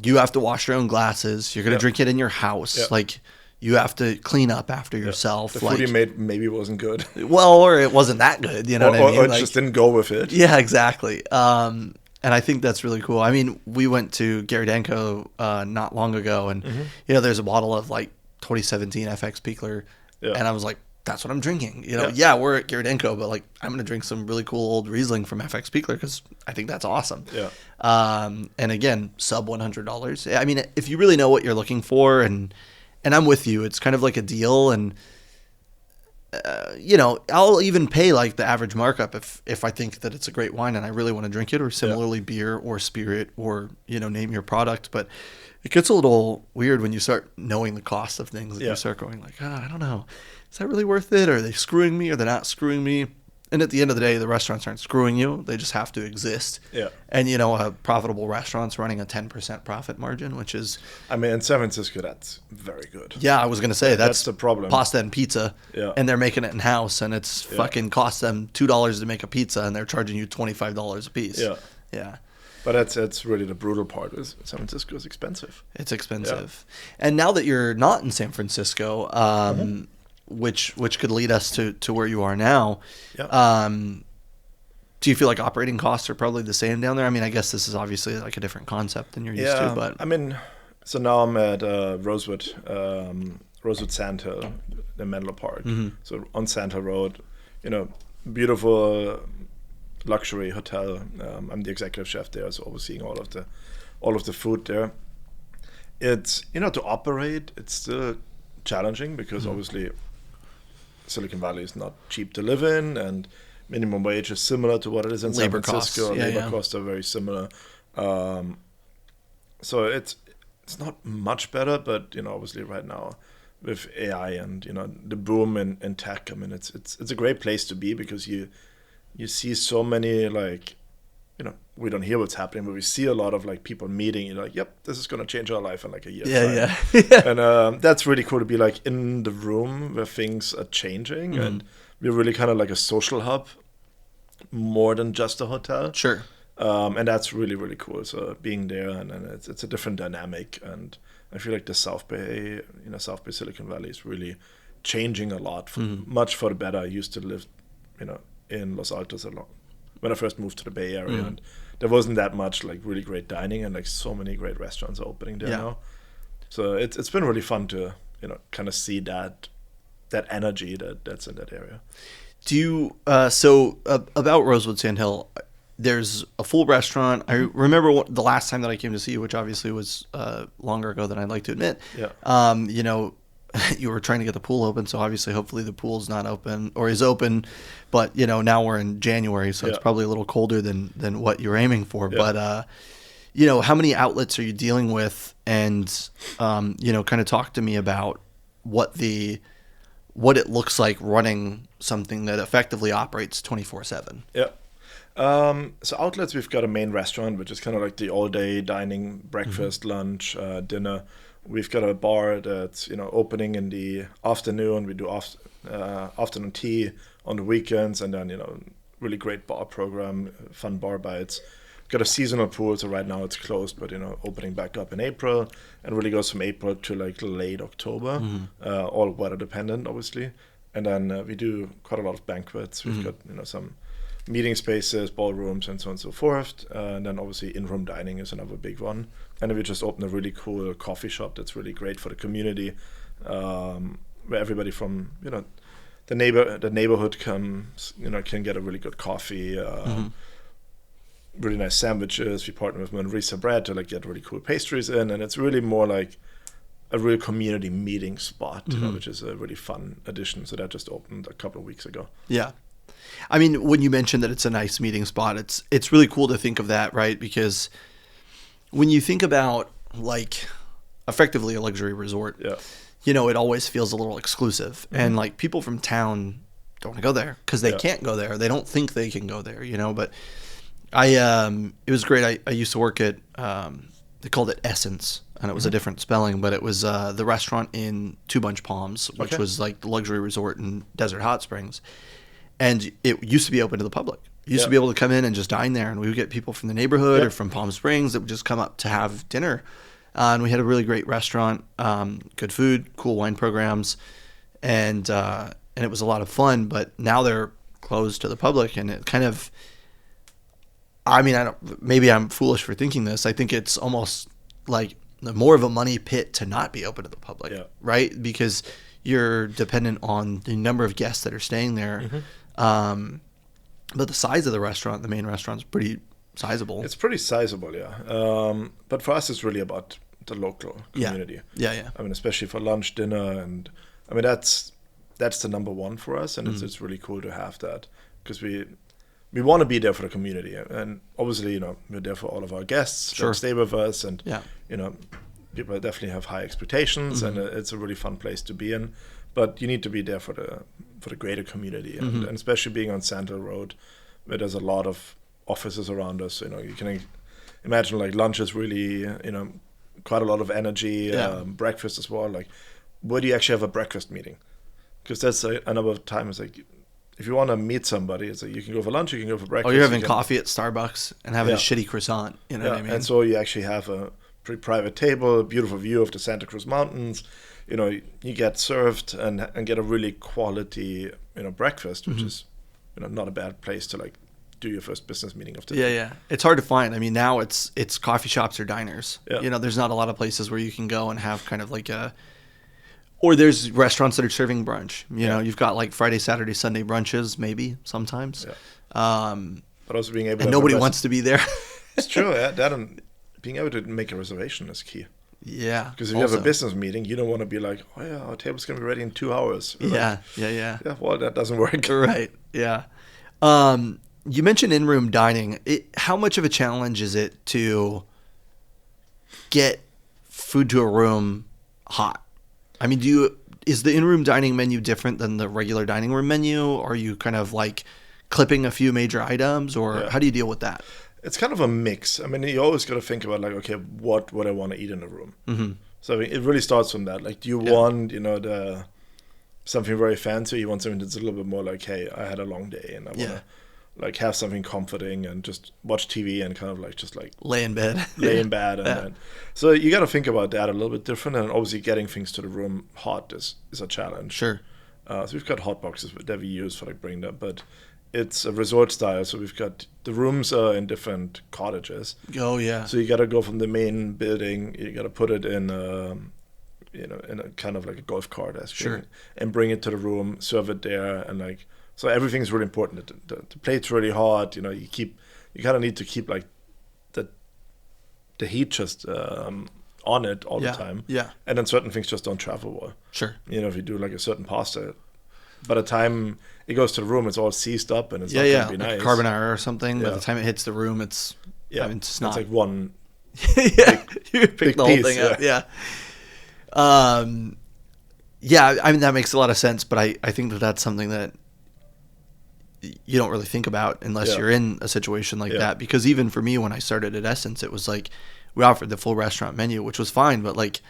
you have to wash your own glasses. You're going to drink it in your house. Yep. Like, you have to clean up after yourself. The food you made maybe wasn't good. Well, or it wasn't that good. You know what I mean? Or it just didn't go with it. Yeah, exactly. And I think that's really cool. I mean, we went to Gantenbein not long ago, and there's a bottle of like 2017 FX Pichler, and I was like, that's what I'm drinking. We're at Gantenbein, but like I'm gonna drink some really cool old Riesling from FX Pichler because I think that's awesome. Yeah. And again, sub $100. I mean, if you really know what you're looking for, and I'm with you, it's kind of like a deal, and I'll even pay like the average markup if I think that it's a great wine and I really want to drink it, or similarly beer or spirit, or name your product. But it gets a little weird when you start knowing the cost of things, and you start going like, I don't know, is that really worth it? Are they screwing me? Are they not screwing me? And at the end of the day, the restaurants aren't screwing you. They just have to exist. Yeah. And, a profitable restaurant's running a 10% profit margin, which is... I mean, in San Francisco, that's very good. Yeah, I was going to say, that's the problem. Pasta and pizza. Yeah. And they're making it in-house, and it's fucking costs them $2 to make a pizza, and they're charging you $25 a piece. Yeah. Yeah. But that's really the brutal part. Is San Francisco is expensive. It's expensive. Yeah. And now that you're not in San Francisco... which could lead us to where you are now. Yeah. Do you feel like operating costs are probably the same down there? I mean, I guess this is obviously like a different concept than you're used to, but I mean, so now I'm at Rosewood Sand Hill in Menlo Park. So on Sand Hill Road, beautiful luxury hotel. I'm the executive chef there, so overseeing all of the food there. It's to operate, it's still challenging because obviously Silicon Valley is not cheap to live in, and minimum wage is similar to what it is in San Francisco. Labor costs are very similar. So it's not much better, but obviously right now with AI and the boom in tech, I mean it's a great place to be because you see so many like we don't hear what's happening, but we see a lot of like people meeting. You're like, yep, this is going to change our life in like a year. Yeah. And that's really cool to be like in the room where things are changing, and we're really kind of like a social hub more than just a hotel. Sure. And that's really, really cool. So being there, and it's a different dynamic, and I feel like the South Bay Silicon Valley is really changing a lot, much for the better. I used to live, in Los Altos a lot when I first moved to the Bay Area, and there wasn't that much like really great dining, and like so many great restaurants are opening there now. So it's been really fun to kind of see that energy that's in that area. Do you about Rosewood Sand Hill? There's a full restaurant. I remember the last time that I came to see you, which obviously was longer ago than I'd like to admit. Yeah. You were trying to get the pool open, so obviously, hopefully, the pool's not open or is open. But now we're in January, so it's probably a little colder than what you're aiming for. Yeah. But how many outlets are you dealing with? And kind of talk to me about what it looks like running something that effectively operates 24/7. Yeah. So outlets, we've got a main restaurant, which is kind of like the all-day dining, breakfast, lunch, dinner. We've got a bar that's opening in the afternoon. We do afternoon tea on the weekends, and then really great bar program, fun bar bites. We've got a seasonal pool, so right now it's closed, but opening back up in April, and really goes from April to like late October, all weather dependent, obviously. And then we do quite a lot of banquets. We've got some meeting spaces, ballrooms, and so on and so forth. And then obviously in-room dining is another big one. And then we just opened a really cool coffee shop that's really great for the community, where everybody from the neighborhood comes, can get a really good coffee, really nice sandwiches. We partner with Manresa Bread to like get really cool pastries in, and it's really more like a real community meeting spot, which is a really fun addition. So that just opened a couple of weeks ago. Yeah. I mean, when you mentioned that it's a nice meeting spot, it's really cool to think of that, right? Because when you think about like effectively a luxury resort, you know, it always feels a little exclusive, and like people from town don't want to go there because they can't go there. They don't think they can go there, you know. But it was great. I used to work at they called it Essence, and it was a different spelling, but it was the restaurant in Two Bunch Palms, which was like the luxury resort in Desert Hot Springs, and it used to be open to the public. You used to be able to come in and just dine there, and we would get people from the neighborhood or from Palm Springs that would just come up to have dinner. And we had a really great restaurant, good food, cool wine programs, and it was a lot of fun. But now they're closed to the public, and it kind of, I mean, maybe I'm foolish for thinking this. I think it's almost like more of a money pit to not be open to the public, right? Because you're dependent on the number of guests that are staying there. But the size of the restaurant, the main restaurant, is pretty sizable. It's pretty sizable, but for us, it's really about the local community. Yeah. I mean, especially for lunch, dinner, and I mean that's the number one for us, and it's really cool to have that because we want to be there for the community, and obviously, you know, we're there for all of our guests that stay with us, and you know, people definitely have high expectations, and it's a really fun place to be in. But you need to be there for the greater community, and especially being on Sand Hill Road, where there's a lot of offices around us. You know, you can imagine like lunch is really, you know, quite a lot of energy. Breakfast as well. Like, where do you actually have a breakfast meeting? Because that's another time. It's like, if you want to meet somebody, it's like you can go for lunch, you can go for breakfast. Oh, you're having coffee at Starbucks and having a shitty croissant. You know what I mean? And so you actually have a pretty private table, a beautiful view of the Santa Cruz Mountains. You know, you get served and get a really quality, you know, breakfast, which is, you know, not a bad place to like do your first business meeting of the day. Yeah. It's hard to find. I mean, now it's coffee shops or diners. You know, there's not a lot of places where you can go and have kind of like or there's restaurants that are serving brunch. You know, you've got like Friday, Saturday, Sunday brunches, maybe sometimes. But also being able to, and nobody wants to be there. It's true. That and being able to make a reservation is key. Yeah. Because if you have a business meeting, you don't want to be like, oh yeah, our table's going to be ready in 2 hours. Yeah. Well, that doesn't work. Right. Yeah. You mentioned in-room dining. How much of a challenge is it to get food to a room hot? I mean, is the in-room dining menu different than the regular dining room menu? Are you kind of like clipping a few major items, or how do you deal with that? It's kind of a mix. I mean, you always got to think about like, okay, what would I want to eat in a room? So I mean, it really starts from that. Like, do you want, you know, something very fancy? You want something that's a little bit more like, hey, I had a long day and I want to like have something comforting and just watch TV and kind of like just like lay in bed. And so you got to think about that a little bit different. And obviously, getting things to the room hot is a challenge. Sure. So we've got hot boxes that we use for like bringing that, but it's a resort style, so we've got the rooms are in different cottages. Oh yeah. So you got to go from the main building. You got to put it in, you know, in a kind of like a golf cart, and bring it to the room, serve it there, and like so everything's really important. The plate's really hot. You know, you kind of need to keep like the heat just on it all the time. Yeah. And then certain things just don't travel well. Sure. You know, if you do like a certain pasta, by the time it goes to the room, it's all seized up and it's not going to be nice. Like carbonara or something. By the time it hits the room, it's I mean, it's not. It's like one. You pick the whole thing up. Yeah. I mean, that makes a lot of sense, but I think that's something that you don't really think about unless you're in a situation like that. Because even for me, when I started at Essence, it was like we offered the full restaurant menu, which was fine, but like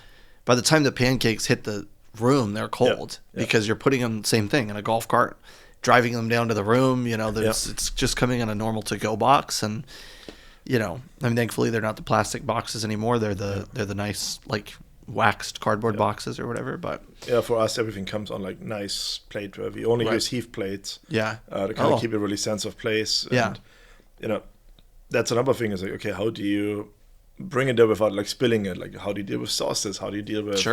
by the time the pancakes hit the room, they're cold because you're putting them, same thing, in a golf cart, driving them down to the room. You know, it's just coming in a normal to-go box, and you know, I mean, thankfully they're not the plastic boxes anymore. They're the nice like waxed cardboard boxes or whatever. But for us, everything comes on like nice plate where we only use heave plates. To kind of keep a really sense of place. And, you know, that's another thing is like, okay, how do you bring it there without like spilling it? Like, how do you deal with sauces? How do you deal with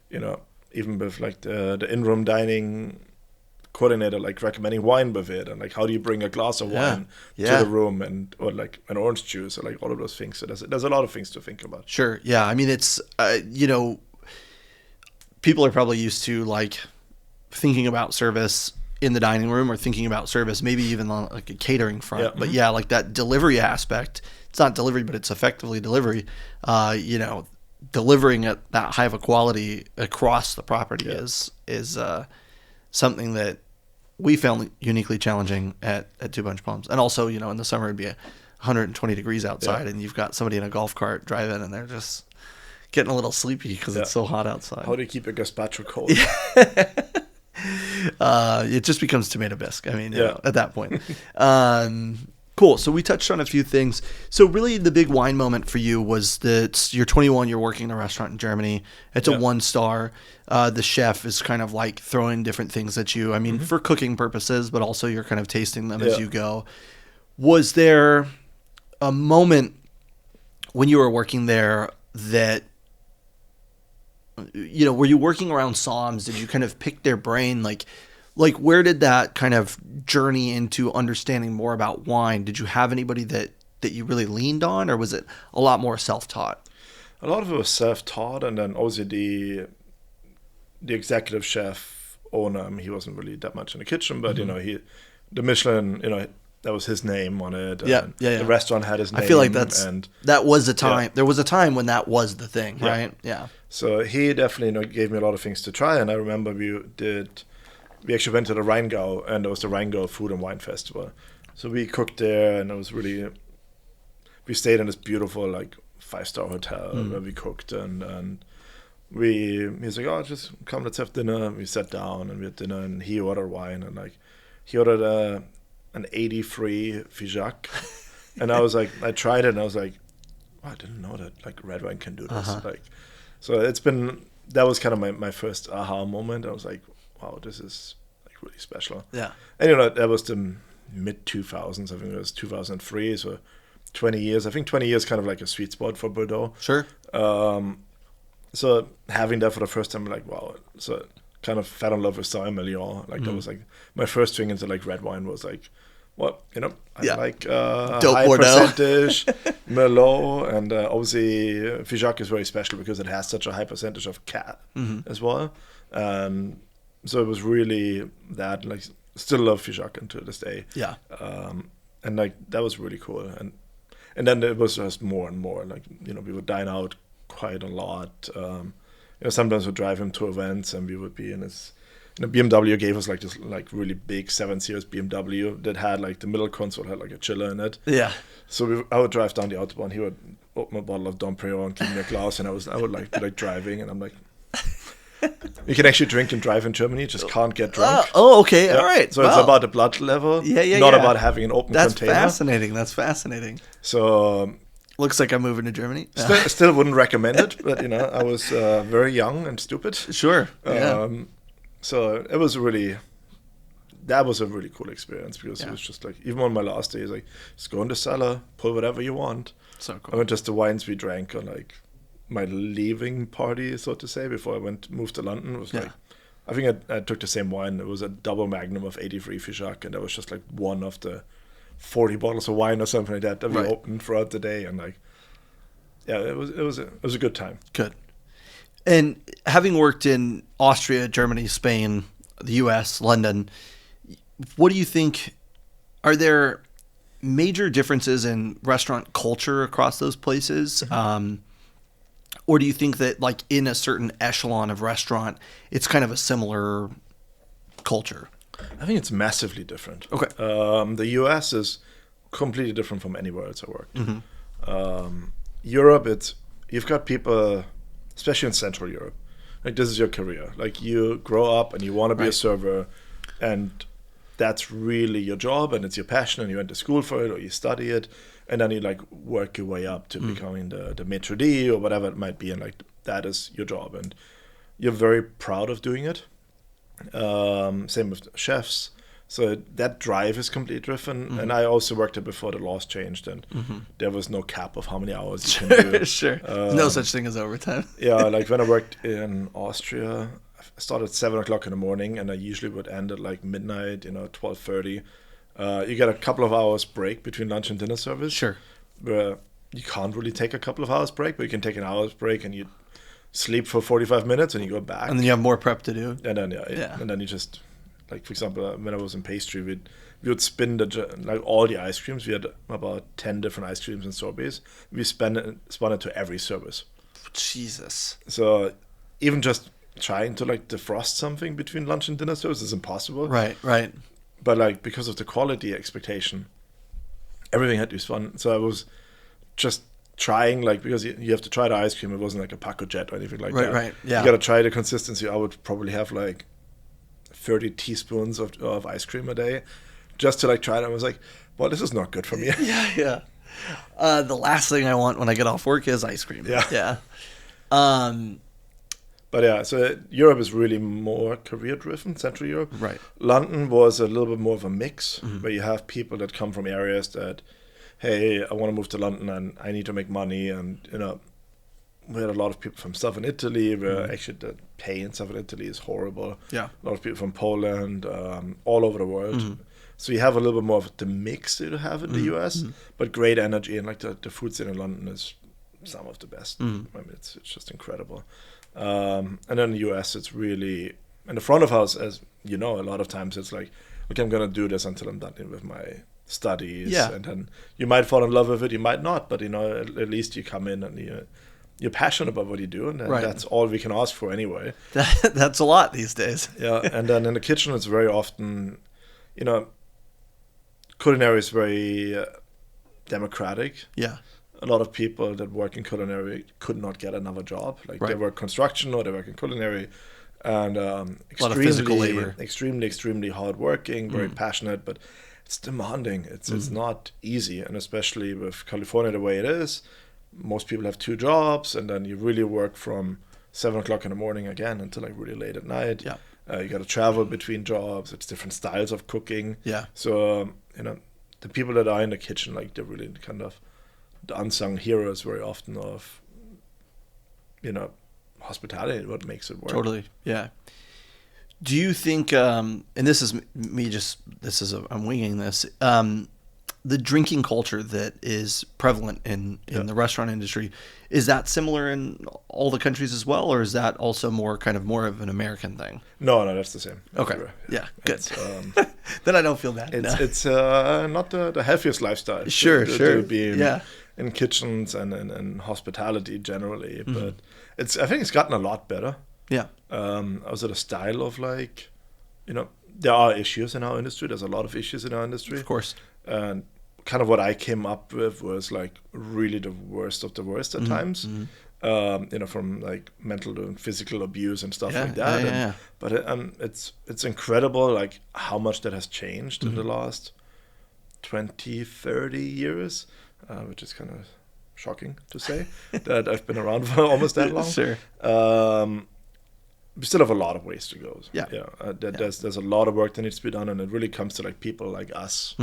you know, even with like the in-room dining coordinator like recommending wine with it, and like how do you bring a glass of wine to the room, and or like an orange juice, or like all of those things. So there's a lot of things to think about. Sure. Yeah. I mean, it's you know, people are probably used to like thinking about service in the dining room or thinking about service, maybe even on like a catering front. Yeah. But yeah, like that delivery aspect, it's not delivery, but it's effectively delivery. Delivering at that high of a quality across the property is something that we found uniquely challenging at Two Bunch Plums. And also, in the summer it'd be 120 degrees outside, and you've got somebody in a golf cart driving, and they're just getting a little sleepy because it's so hot outside. How do you keep a gazpacho cold? It just becomes tomato bisque. I mean, at that point. Cool. So we touched on a few things. So really the big wine moment for you was that you're 21, you're working in a restaurant in Germany. It's a 1-star. The chef is kind of like throwing different things at you. I mean, for cooking purposes, but also you're kind of tasting them as you go. Was there a moment when you were working there that, were you working around Somms? Did you kind of pick their brain? Like where did that kind of journey into understanding more about wine? Did you have anybody that you really leaned on, or was it a lot more self-taught? A lot of it was self-taught, and then also the executive chef owner, he wasn't really that much in the kitchen, but the Michelin, that was his name on it. The restaurant had his name. I feel like that was a time. Yeah. There was a time when that was the thing, right? Yeah. So he definitely gave me a lot of things to try, and I remember we actually went to the Rheingau, and there was the Rheingau Food and Wine Festival. So we cooked there, and it was really, we stayed in this beautiful 5-star hotel where we cooked, and he's like, oh, just come, let's have dinner. We sat down and we had dinner, and he ordered wine, and he ordered an 83 Figeac, and I was like, I tried it, and I was like, oh, I didn't know that red wine can do this. So that was kind of my first aha moment. I was like, wow, this is really special. Yeah. And that was the mid 2000s. I think it was 2003. So 20 years. I think 20 years kind of like a sweet spot for Bordeaux. Sure. So having that for the first time, wow. So kind of fell in love with Saint-Emilion. That was my first thing into red wine was I like high Bordeaux. Percentage Merlot, and obviously Figeac is very special because it has such a high percentage of cat as well. So it was really that, still love Figeac until this day. Yeah. And that was really cool. And then it was just more and more, we would dine out quite a lot. Sometimes we'd drive him to events, and we would be in his, BMW gave us this really big 7 Series BMW that had the middle console had a chiller in it. Yeah. So I would drive down the Autobahn. He would open a bottle of Dom Perignon, give me a glass, and I would be driving, and I'm like, you can actually drink and drive in Germany, just can't get drunk. Okay, all right. So it's about the blood level, not about having an open container. That's fascinating. So looks like I'm moving to Germany. Still wouldn't recommend it, but I was very young and stupid. Sure. So it was that was a really cool experience, because it was just even on my last day, just go in the cellar, pull whatever you want. So cool. I mean, just the wines we drank on my leaving party, so to say, before I moved to London, was I think I took the same wine. It was a double magnum of 83 Figeac, and that was just one of the 40 bottles of wine or something like that we opened throughout the day, and it was a good time. Good. And having worked in Austria, Germany, Spain, the U.S., London, what do you think? Are there major differences in restaurant culture across those places? Or do you think that in a certain echelon of restaurant, it's kind of a similar culture? I think it's massively different. Okay. The U.S. is completely different from anywhere else I worked. Europe, you've got people, especially in Central Europe, this is your career. You grow up and you want to be a server, and that's really your job, and it's your passion, and you went to school for it, or you study it, and then you work your way up to becoming the maitre d' or whatever it might be, and that is your job, and you're very proud of doing it. Same with chefs. So that drive is completely different. And I also worked there before the laws changed, and there was no cap of how many hours you can do. Sure. No such thing as overtime. Yeah, when I worked in Austria, I started at 7 o'clock in the morning, and I usually would end at midnight, 12:30. You get a couple of hours break between lunch and dinner service. Sure. Where you can't really take a couple of hours break, but you can take an hour's break, and you sleep for 45 minutes, and you go back. And then you have more prep to do. And then and then you just like for example, when I was in pastry, we would spin like all the ice creams. We had about 10 different ice creams and sorbets. We spun it to every service. Jesus. So even just trying to like defrost something between lunch and dinner service is impossible. Right. But like because of the quality expectation, everything had to be spun. So I was just trying, like, because you have to try the ice cream. It wasn't like a Paco Jet or anything like that. Right. Yeah. You got to try the consistency. I would probably have like 30 teaspoons of ice cream a day just to like try it. I was like, well, this is not good for me. Yeah. The last thing I want when I get off work is ice cream. Yeah. But yeah, so Europe is really more career-driven, Central Europe. Right. London was a little bit more of a mix, where you have people that come from areas that, hey, I want to move to London and I need to make money. And, we had a lot of people from southern Italy, where actually the pay in southern Italy is horrible. Yeah. A lot of people from Poland, all over the world. So you have a little bit more of the mix that you have in the US, but great energy. And like the food scene in London is some of the best. I mean, it's just incredible. And then in the US, it's really in the front of house, as you know, a lot of times it's like, okay, I'm gonna do this until I'm done with my studies, and then you might fall in love with it, you might not, but at least you come in and you're passionate about what you do, and that's all we can ask for anyway. That's a lot these days. Yeah, and then in the kitchen, it's very often, culinary is very democratic. Yeah. A lot of people that work in culinary could not get another job. Like they work construction or they work in culinary, and extremely hardworking, very passionate, but it's demanding. It's not easy, and especially with California the way it is, most people have 2 jobs, and then you really work from 7 o'clock in the morning again until like really late at night. Yeah. You got to travel between jobs. It's different styles of cooking. Yeah. So the people that are in the kitchen, like they're really kind of the unsung heroes very often of, hospitality, what makes it work. Totally, yeah. Do you think, and this is me I'm winging this, the drinking culture that is prevalent in the restaurant industry, is that similar in all the countries as well, or is that also more of an American thing? No, that's the same. Okay, yeah, good. Then I don't feel bad. It's not the healthiest lifestyle. Sure. To be in kitchens and hospitality generally, but I think it's gotten a lot better. Yeah. Also the style of there are issues in our industry. There's a lot of issues in our industry. Of course. And kind of what I came up with was like really the worst of the worst at times. From like mental and physical abuse and stuff like that. Yeah. But it's incredible like how much that has changed in the last 20, 30 years, which is kind of shocking to say that I've been around for almost that long. Sure. We still have a lot of ways to go. Yeah. There's a lot of work that needs to be done, and it really comes to like people like us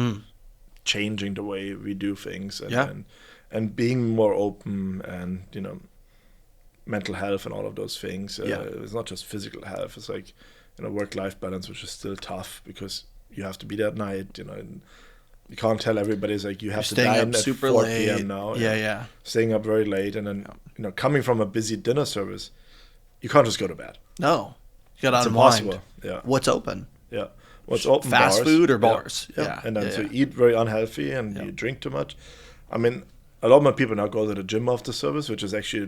changing the way we do things and being more open, and mental health and all of those things. It's not just physical health. It's like work-life balance, which is still tough because you have to be there at night. And you can't tell everybody, it's like you have to dine at 4 p.m. now. Yeah. Staying up very late, and then coming from a busy dinner service, you can't just go to bed. No, you got to unwind. Impossible. Yeah. What's open? Yeah. What's open? Fast bars. Food or bars? Yeah. And then so you eat very unhealthy and you drink too much. I mean, a lot of my people now go to the gym after service, which is actually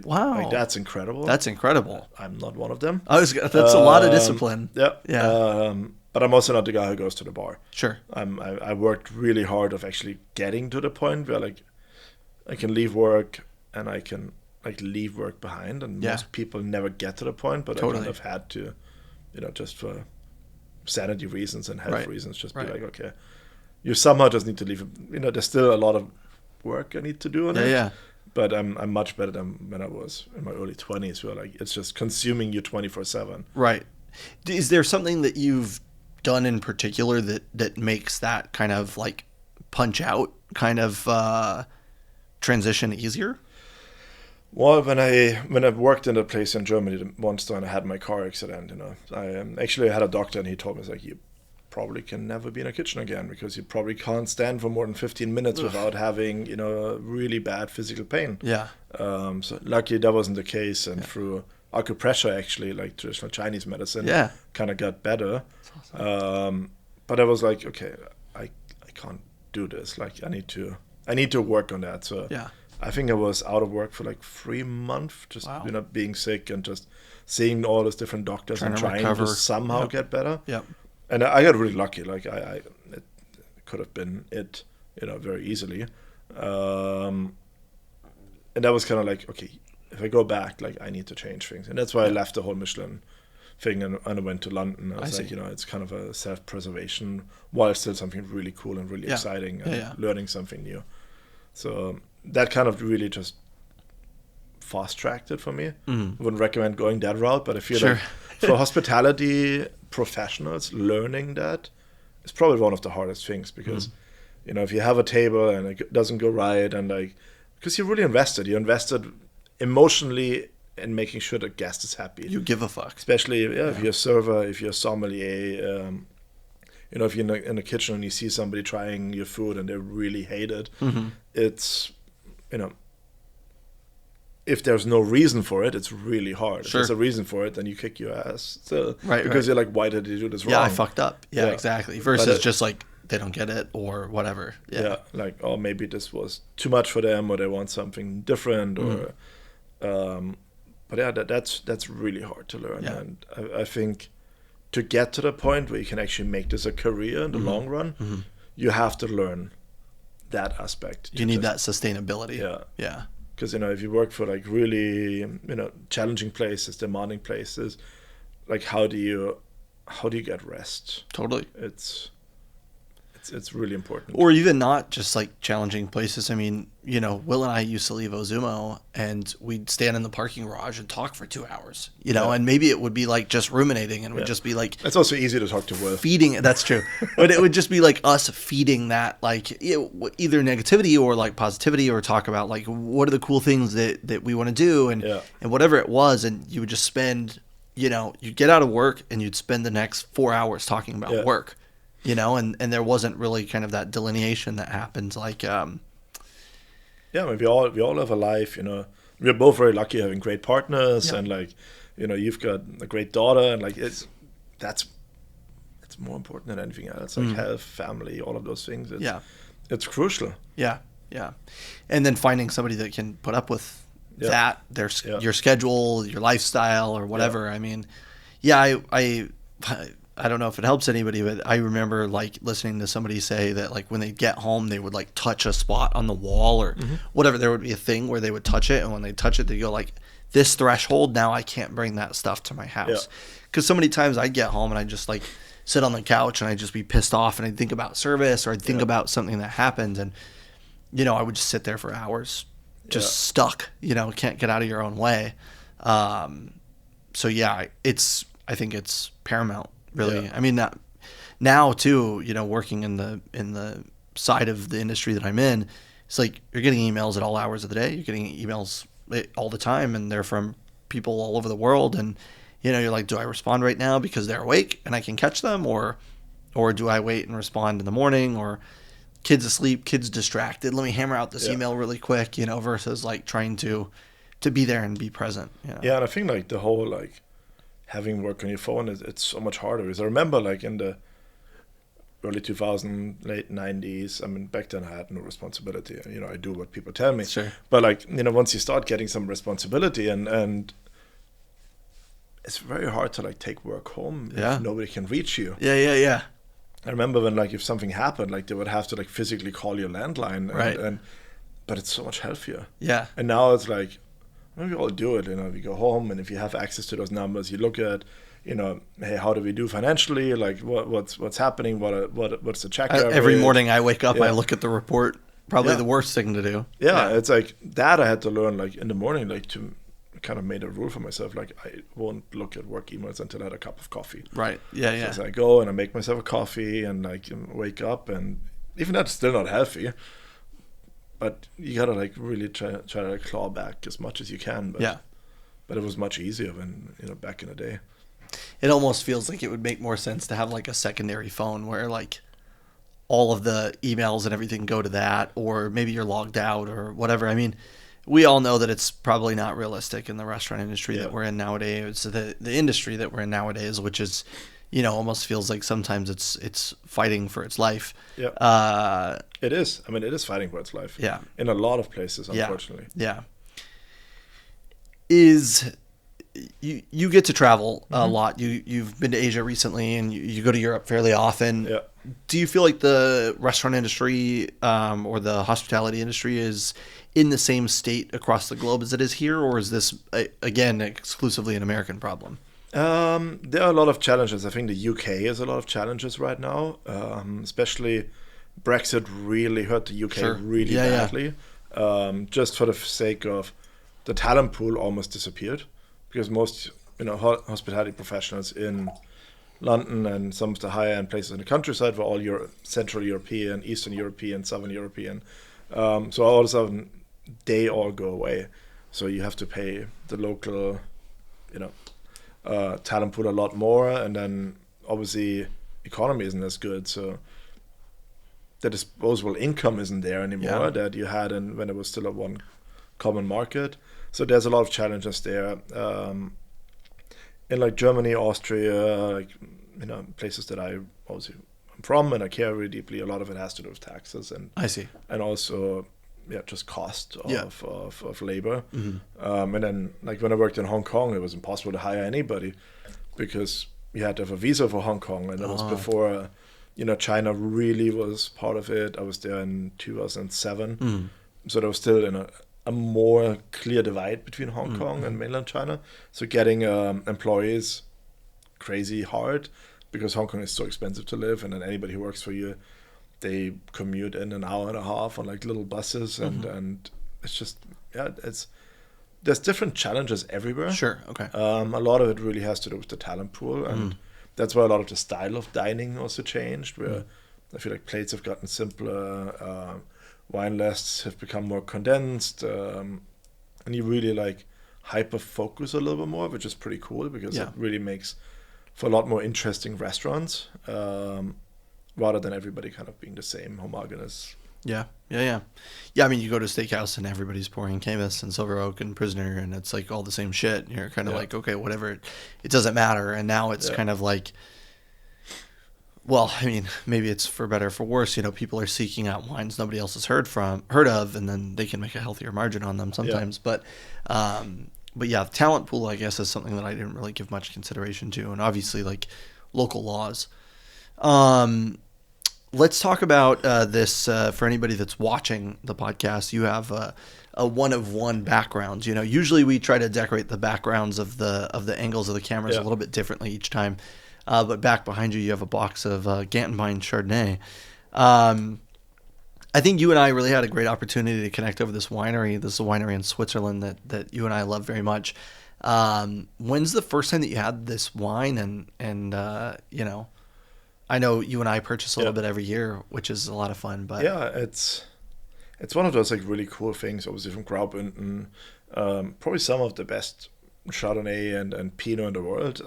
that's incredible. That's incredible. I'm not one of them. That's a lot of discipline. Yeah. But I'm also not the guy who goes to the bar. Sure. I worked really hard of actually getting to the point where like I can leave work and I can like leave work behind, and most people never get to the point, but I kind of had to, just for sanity reasons and health reasons, just be like, okay, you somehow just need to leave. There's still a lot of work I need to do on it. Yeah. But I'm much better than when I was in my early 20s, where like it's just consuming you 24/7. Right. Is there something that you've done in particular that makes that kind of like punch out kind of transition easier? Well, when I worked in a place in Germany once, and I had my car accident, I actually had a doctor, and he told me, it's like, you probably can never be in a kitchen again, because you probably can't stand for more than 15 minutes without having, really bad physical pain. Yeah. So luckily that wasn't the case, and through acupressure, actually, like traditional Chinese medicine, Yeah. kind of got better. Awesome. But I was like, okay, I can't do this. Like, I need to work on that. So Yeah. I think I was out of work for like 3 months, just Wow. being sick and just seeing all those different doctors Trying and to trying recover. to somehow Yep. get better. Yep. And I got really lucky. Like it could have been it, very easily. And that was kind of like, okay, if I go back, like I need to change things. And that's why I left the whole Michelin thing and I went to London. I was like, it's kind of a self-preservation while still something really cool and really exciting and learning something new. So that kind of really just fast-tracked it for me. I wouldn't recommend going that route, but I feel like for hospitality professionals, learning that is probably one of the hardest things because, if you have a table and it doesn't go right and like, because you invested emotionally in making sure the guest is happy. You give a fuck. Especially if you're a server, if you're a sommelier, if you're in the kitchen and you see somebody trying your food and they really hate it, it's, if there's no reason for it, it's really hard. If there's a reason for it, then you kick your ass still. Right, because you're like, why did you do this wrong? Yeah, I fucked up. Yeah, exactly. Versus just like, they don't get it or whatever. Yeah, like, oh, maybe this was too much for them or they want something different or... but yeah, that's really hard to learn. Yeah. And I think to get to the point where you can actually make this a career in the long run, you have to learn that aspect. You need that sustainability. Yeah. Because, if you work for like really, challenging places, demanding places, like how do you get rest? Totally. It's really important. Or even not just like challenging places. I mean, Will and I used to leave Ozumo and we'd stand in the parking garage and talk for 2 hours, and maybe it would be like just ruminating and would just be like... It's also easy to talk to Will. Feeding it, that's true. But it would just be like us feeding that, like either negativity or like positivity or talk about like what are the cool things that we want to do and whatever it was. And you would just spend, you'd get out of work and you'd spend the next 4 hours talking about work. And there wasn't really kind of that delineation that happens. Like, I mean, we all have a life. We're both very lucky having great partners, and like, you've got a great daughter, and like it's more important than anything else. Like health, family, all of those things. It's crucial. Yeah, and then finding somebody that can put up with that, your schedule, your lifestyle, or whatever. I mean, I don't know if it helps anybody, but I remember like listening to somebody say that like when they get home, they would like touch a spot on the wall or whatever. There would be a thing where they would touch it. And when they touch it, they go like, this threshold, now I can't bring that stuff to my house. Because so many times I'd get home and I'd just like sit on the couch and I'd just be pissed off and I'd think about service or I'd think about something that happened. And, I would just sit there for hours, just stuck, can't get out of your own way. So yeah, I think it's paramount. Really, I mean, now too, working in the side of the industry that I'm in, it's like you're getting emails at all hours of the day. You're getting emails all the time, and they're from people all over the world. And you're like, do I respond right now because they're awake and I can catch them, or do I wait and respond in the morning? Or kids asleep, kids distracted. Let me hammer out this email really quick, versus like trying to be there and be present. Yeah, and I think like the whole like having work on your phone it's so much harder. Because I remember like in the early 2000s, late 90s, I mean, back then I had no responsibility. I do what people tell me. Sure. But like, once you start getting some responsibility and it's very hard to like take work home if nobody can reach you. Yeah. I remember when like if something happened, like they would have to like physically call your landline. But it's so much healthier. Yeah. And now it's like, we all do it, we go home and if you have access to those numbers, you look at, hey, how do we do financially? Like what's happening? What's the check? Every morning I wake up, I look at the report, probably the worst thing to do. Yeah. It's like that I had to learn like in the morning, like to kind of made a rule for myself. Like I won't look at work emails until I had a cup of coffee. Right. Yeah. So I go and I make myself a coffee and like wake up, and even that's still not healthy. But you gotta like really try to like claw back as much as you can. But it was much easier when back in the day. It almost feels like it would make more sense to have like a secondary phone where like all of the emails and everything go to that, or maybe you're logged out or whatever. I mean, we all know that it's probably not realistic in the restaurant industry that we're in nowadays. The industry that we're in nowadays, which is, almost feels like sometimes it's fighting for its life. Yeah. It is. I mean, it is fighting for its life. Yeah. In a lot of places, unfortunately. Yeah. You get to travel a lot. You've been to Asia recently, and you go to Europe fairly often. Yeah. Do you feel like the restaurant industry or the hospitality industry is in the same state across the globe as it is here, or is this again exclusively an American problem? There are a lot of challenges. I think the UK has a lot of challenges right now, especially Brexit really hurt the UK really badly. Just for the sake of the talent pool almost disappeared. Because most, hospitality professionals in London and some of the higher end places in the countryside were all Central European, Eastern European, Southern European. So all of a sudden, they all go away. So you have to pay the local, talent pool a lot more, and then obviously economy isn't as good. So the disposable income isn't there anymore that you had when it was still a one common market. So there's a lot of challenges there. In like Germany, Austria, places that I obviously am from and I care really deeply, a lot of it has to do with taxes and I see. And also just cost of labor. And then like when I worked in Hong Kong, it was impossible to hire anybody because you had to have a visa for Hong Kong, and that was before China really was part of it. I was there in 2007, so there was still a more clear divide between Hong Kong and mainland China. So getting employees crazy hard because Hong Kong is so expensive to live, and then anybody who works for you, they commute in an hour and a half on like little buses, and it's just there's different challenges everywhere. Sure, okay. A lot of it really has to do with the talent pool, and that's why a lot of the style of dining also changed. Where I feel like plates have gotten simpler. Wine lists have become more condensed, and you really like hyper focus a little bit more, which is pretty cool because it really makes for a lot more interesting restaurants, rather than everybody kind of being the same homogenous. Yeah. I mean, you go to a steakhouse and everybody's pouring Camus and Silver Oak and Prisoner, and it's like all the same shit. You're kind of like, okay, whatever, it doesn't matter. And now it's kind of like, well, I mean, maybe it's for better or for worse. People are seeking out wines nobody else has heard of, and then they can make a healthier margin on them sometimes. But yeah, talent pool, I guess, is something that I didn't really give much consideration to, and obviously, like local laws. Let's talk about this for anybody that's watching the podcast. You have a one-of-one background. Usually we try to decorate the backgrounds of the angles of the cameras a little bit differently each time. But back behind you have a box of Gantenbein Chardonnay. I think you and I really had a great opportunity to connect over this winery. This is a winery in Switzerland that you and I love very much. When's the first time that you had this wine? And I know you and I purchase a little bit every year, which is a lot of fun. But it's one of those like really cool things. Obviously from Graubünden, probably some of the best Chardonnay and Pinot in the world.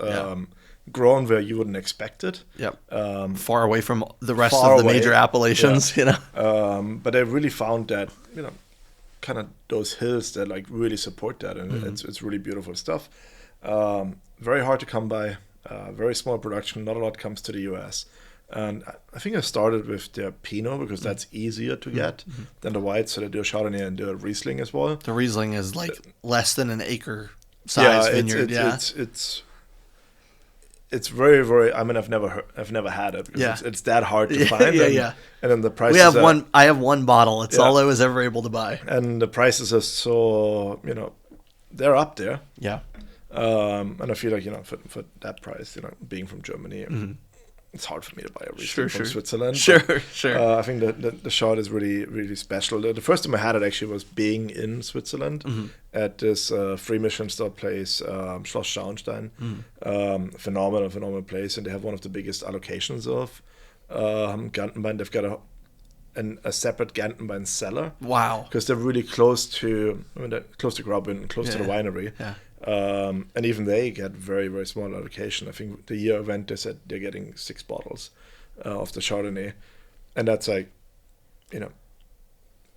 Grown where you wouldn't expect it. Far away from the rest of the major appellations, But they really found that, kind of those hills that like really support that, and it's really beautiful stuff. Very hard to come by. Very small production. Not a lot comes to the US. And I think I started with their Pinot because that's easier to get than the white. So they do Chardonnay and the Riesling as well. The Riesling is like less than an acre size vineyard. It's very, very. I mean, I've never had it because it's that hard to find. And then the prices. I have one bottle. It's all I was ever able to buy. And the prices are so they're up there. Yeah. And I feel like for that price, being from Germany, it's hard for me to buy a Riesling from Switzerland. Sure. I think the shot is really, really special. The first time I had it actually was being in Switzerland at this free Michelin-starred place, Schloss Schauenstein. Phenomenal place, and they have one of the biggest allocations of Gantenbein. They've got a separate Gantenbein cellar. Wow! Because they're really close to Graubünden, close to the winery. Yeah. And even they get very, very small allocation. I think the year I went, they said they're getting 6 bottles of the Chardonnay. And that's like,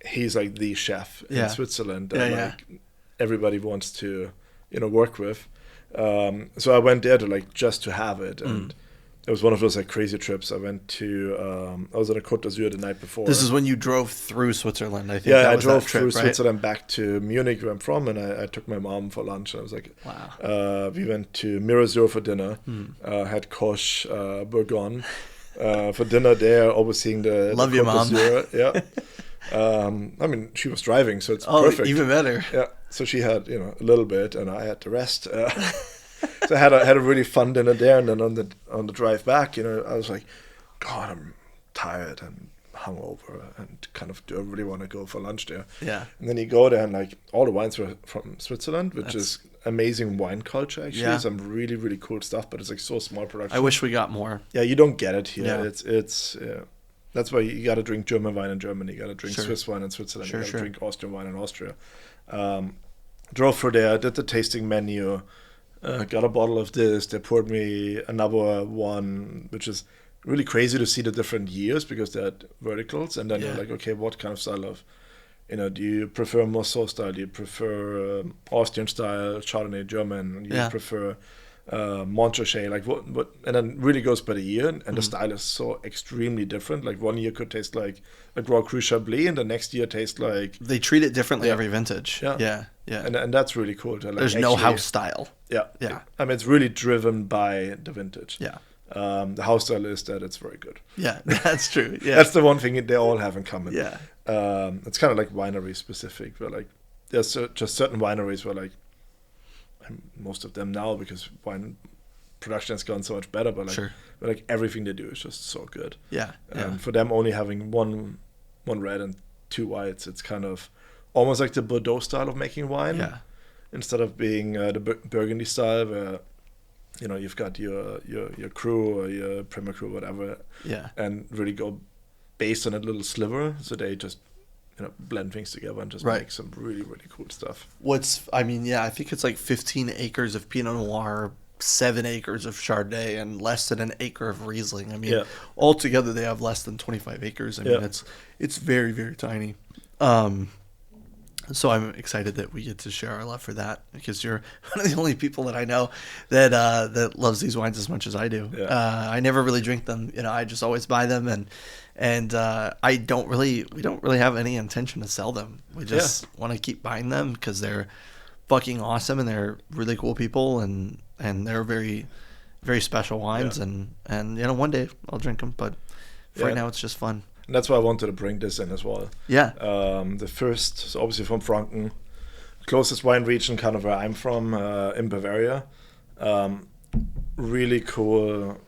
he's like the chef in Switzerland that like everybody wants to, work with. So I went there to like just to have it, and it was one of those like crazy trips. I went to I was on a Côte d'Azur the night before. This is when you drove through Switzerland, I think. Yeah, I drove through Switzerland back to Munich, where I'm from, and I took my mom for lunch. And I was like, wow. We went to Mirasur for dinner. Had Koch Bourgogne for dinner there, overseeing the Love your mom. Yeah. I mean, she was driving, so it's perfect. Even better. Yeah. So she had, a little bit, and I had the rest. So I had a really fun dinner there, and then on the drive back, I was like, God, I'm tired and hungover, and kind of do I really want to go for lunch there? Yeah. And then you go there, and like all the wines were from Switzerland, which is amazing wine culture actually. Yeah. Some really really cool stuff, but it's like so small production. I wish we got more. Yeah, you don't get it here. Yeah. It's that's why you got to drink German wine in Germany. You got to drink Swiss wine in Switzerland. You got to drink Austrian wine in Austria. Drove through there, did the tasting menu, got a bottle of this. They poured me another one, which is really crazy to see the different years because they're verticals. And then you're like, okay, what kind of style of, do you prefer Mosseau style? Do you prefer Austrian style, Chardonnay, German? Do you prefer Montrachet? Like what? And then really goes by the year, and the style is so extremely different. Like one year could taste like a Grand Cru Chablis, and the next year taste like they treat it differently every vintage. Yeah. And that's really cool. To, like, there's no house style. Yeah. I mean, it's really driven by the vintage. Yeah. The house style is that it's very good. Yeah, that's true. Yeah. That's the one thing they all have in common. Yeah. It's kind of like winery specific, where like there's just certain wineries where like most of them now, because wine production has gone so much better, but like everything they do is just so good. Yeah. And for them only having one red and two whites, it's kind of almost like the Bordeaux style of making wine. Yeah. Instead of being the Burgundy style, where you've got your Cru or your Premier Cru, whatever. Yeah. And really go based on a little sliver, so they just blend things together and just make some really really cool stuff. I think it's like 15 acres of Pinot Noir, 7 acres of Chardonnay, and less than an acre of Riesling. I mean, altogether they have less than 25 acres. I mean, it's very very tiny. So I'm excited that we get to share our love for that, because you're one of the only people that I know that loves these wines as much as I do. Yeah. I never really drink them. I just always buy them, and we don't really have any intention to sell them. We just want to keep buying them because they're fucking awesome, and they're really cool people, and they're very, very special wines. And one day I'll drink them, but for right now it's just fun. And that's why I wanted to bring this in as well. Yeah. The first, so obviously from Franken, closest wine region, kind of where I'm from, in Bavaria. Really cool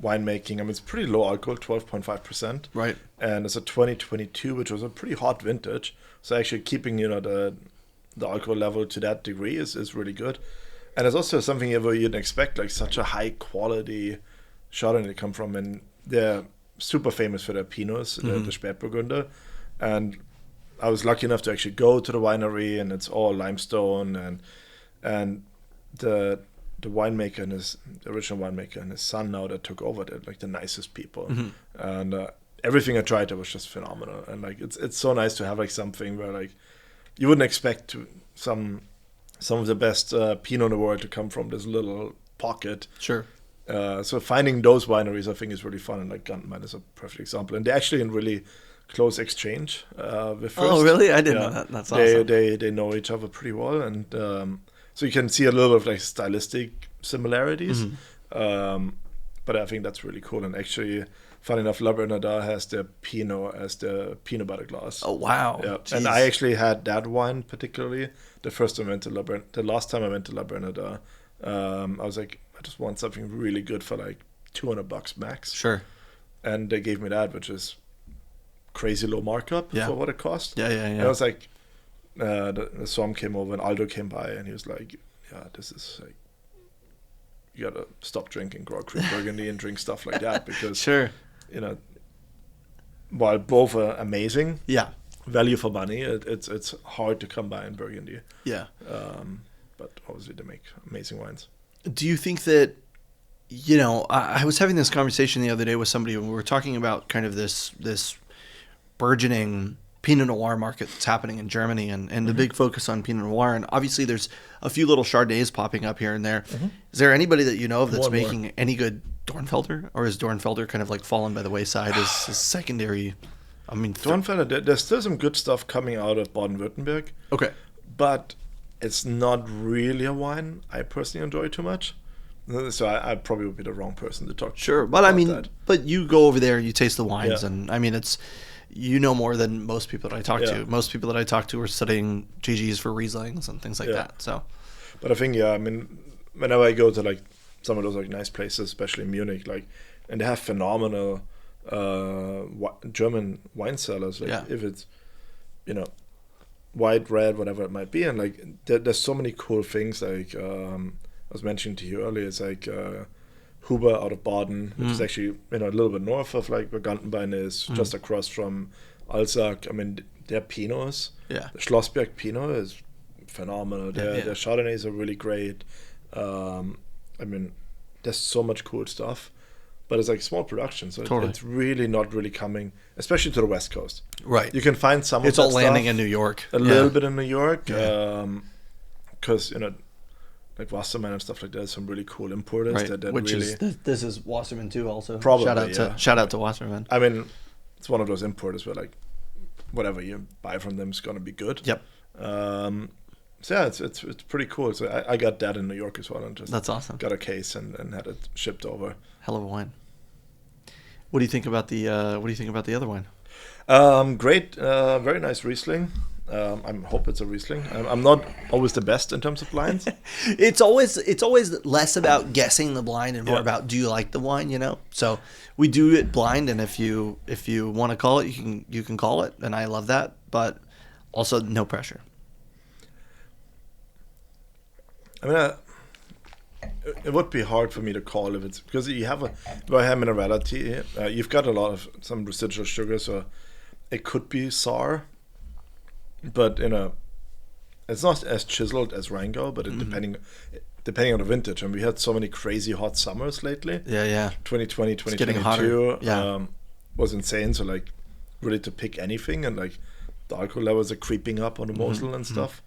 winemaking. I mean, it's pretty low alcohol, 12.5%. Right. And it's a 2022, which was a pretty hot vintage. So actually keeping, the alcohol level to that degree is really good. And it's also something where you'd expect, like such a high quality Chardonnay to come from. And they're super famous for their Pinots, the Spätburgunder. And I was lucky enough to actually go to the winery, and it's all limestone, and the winemaker and the original winemaker and his son now that took over, they're like the nicest people. And everything I tried there was just phenomenal. And like it's so nice to have like something where like you wouldn't expect some of the best Pinot in the world to come from this little pocket. Sure. So finding those wineries, I think, is really fun, and like Gantenbein is a perfect example. And they're actually in really close exchange with First. Oh, really? I didn't know that. That's awesome. They know each other pretty well, and so you can see a little bit of like stylistic similarities. But I think that's really cool. And actually, fun enough, La Bernarda has their Pinot as the peanut butter glass. Oh wow! Yeah, and I actually had that wine particularly the first time I went to the last time I went to La Bernarda. I was like, I just want something really good for like $200 max. Sure. And they gave me that, which is crazy low markup for what it cost. Yeah. And I was like, the Somm came over and Aldo came by, and he was like, yeah, this is like, you gotta stop drinking Grand Cru Burgundy and drink stuff like that, because sure, while both are amazing, value for money, it's hard to come by in Burgundy. Yeah. But obviously they make amazing wines. Do you think that, I was having this conversation the other day with somebody, and we were talking about kind of this burgeoning Pinot Noir market that's happening in Germany, and the big focus on Pinot Noir. And obviously, there's a few little Chardonnays popping up here and there. Is there anybody that you know of that's making any good Dornfelder, or is Dornfelder kind of like fallen by the wayside as secondary? I mean, Dornfelder, there's still some good stuff coming out of Baden-Württemberg. Okay, but it's not really a wine I personally enjoy too much. So I probably would be the wrong person to talk to. Sure, but I mean, that. but you go over there, you taste the wines, and I mean, it's, you know, more than most people that I talk to. Most people that I talk to are studying GGs for Rieslings and things like that. So, but I think I mean, whenever I go to like some of those like nice places, especially in Munich, like, and they have phenomenal German wine cellars. Like if it's, you know, white, red, whatever it might be, and like there's so many cool things. Like I was mentioning to you earlier, it's like Huber out of Baden, which is actually, you know, a little bit north of like where Gantenbein is, just across from Alsace. I mean, their Pinots, the Schlossberg Pinot is phenomenal. Their Chardonnays are really great. I mean, there's so much cool stuff, but it's like small production, so it's really not really coming, especially to the West Coast. Right. You can find some. It's of all that landing stuff, in New York. A little bit in New York, because you know, like Wasserman and stuff like that, some really cool importers. Right. That Which really, is this is Wasserman too. Also, probably shout out to Wasserman. I mean, it's one of those importers where like whatever you buy from them is gonna be good. Yep. So yeah, it's pretty cool. So I got that in New York as well, and just that's awesome. Got a case and had it shipped over. Hell of a wine. What do you think about the other wine? Great, very nice Riesling. I hope it's a Riesling. I'm not always the best in terms of blinds. It's always less about guessing the blind and more about, do you like the wine, you know? So we do it blind, and if you want to call it, you can call it, and I love that, but also no pressure. I mean, it would be hard for me to call if it's because you have a very high minerality. You've got a lot of some residual sugar, so it could be sour. But you know, it's not as chiseled as Rheingau, but it, depending on the vintage. And we had so many crazy hot summers lately. 2020, 2022 was insane. So like, really to pick anything, and like the alcohol levels are creeping up on the Mosel and stuff.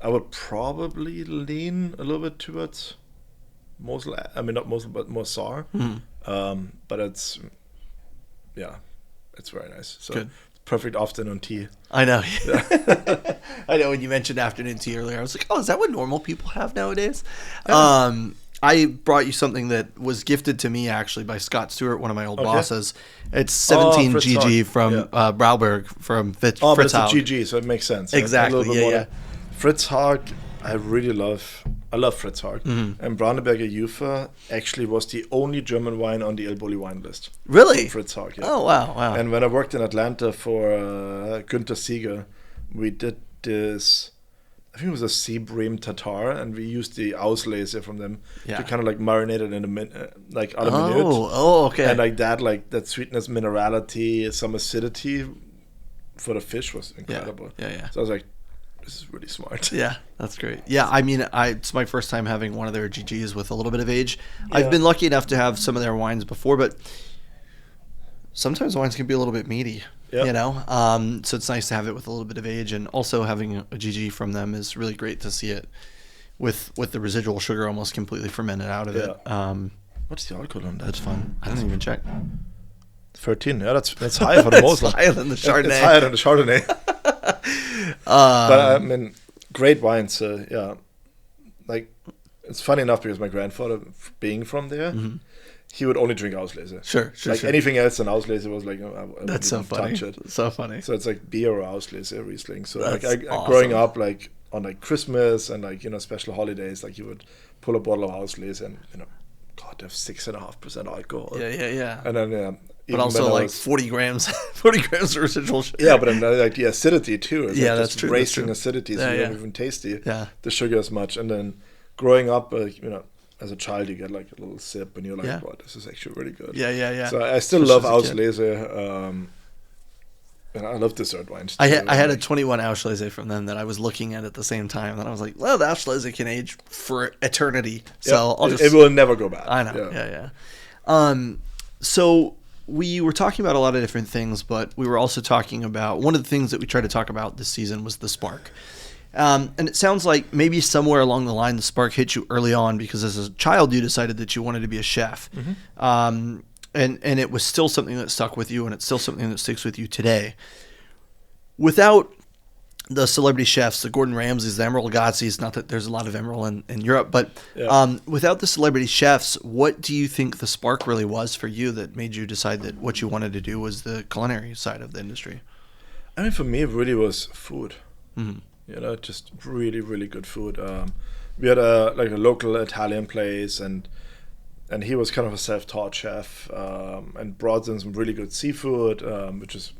I would probably lean a little bit towards Mosel. I mean, not Mosel, but more sour. But it's very nice. So good. Perfect afternoon tea. I know. I know. When you mentioned afternoon tea earlier, I was like, oh, is that what normal people have nowadays? I brought you something that was gifted to me actually by Scott Stewart, one of my old bosses. It's 17 GG from Brauberg from Fritz but Haug. it's a GG, so it makes sense. Exactly. Fritz Haug, I really love. I love Fritz Haug. And Brandenberger Jufer actually was the only German wine on the Il Bulli wine list. Really? Fritz Haug, yeah. Oh, wow. And when I worked in Atlanta for Günther Sieger, we did this, I think it was a sea bream tartare, and we used the Auslese from them to kind of like marinate it in like a minute. Oh, okay. And like that sweetness, minerality, some acidity for the fish was incredible. Yeah. So I was like, this is really smart. Yeah, that's great. Yeah, I mean, it's my first time having one of their GGs with a little bit of age. I've been lucky enough to have some of their wines before, but sometimes wines can be a little bit meaty, you know? So it's nice to have it with a little bit of age, and also having a GG from them is really great to see it with the residual sugar almost completely fermented out of it. What's the alcohol on that? That's fun. I didn't even check. 13. Yeah, that's high for the Mosel. It's higher than the Chardonnay. It's higher than the Chardonnay. But I mean, great wines. Like, it's funny enough because my grandfather, being from there, he would only drink Auslese. Sure. Anything else than Auslese was like, I that's so funny. Touch it. So funny. So it's like beer or Auslese Riesling. So that's like, awesome. Growing up, like on like Christmas and like, you know, special holidays, like you would pull a bottle of Auslese and, you know, God, they have 6.5% alcohol. Yeah. And then but also like 40 grams of residual sugar. Yeah, but then like the acidity too. It's like that's true. Racing acidity, so you don't even taste the sugar as much. And then growing up, you know, as a child, you get like a little sip, and you're like, "Wow, this is actually really good." Yeah. So I still love Auslese. And I love dessert wines too. I had a 21 Auslese from them that I was looking at the same time, and I was like, well, the Auslese can age for eternity. So it will never go bad. I know. Yeah. So we were talking about a lot of different things, but we were also talking about one of the things that we tried to talk about this season was the spark. And it sounds like maybe somewhere along the line the spark hit you early on because as a child you decided that you wanted to be a chef. And it was still something that stuck with you, and it's still something that sticks with you today. Without the celebrity chefs, the Gordon Ramsays, the Emeril Lagazzis, not that there's a lot of Emeril in Europe, but without the celebrity chefs, what do you think the spark really was for you that made you decide that what you wanted to do was the culinary side of the industry? I mean, for me, it really was food. Just really, really good food. We had a local Italian place, and he was kind of a self-taught chef, and brought in some really good seafood, which is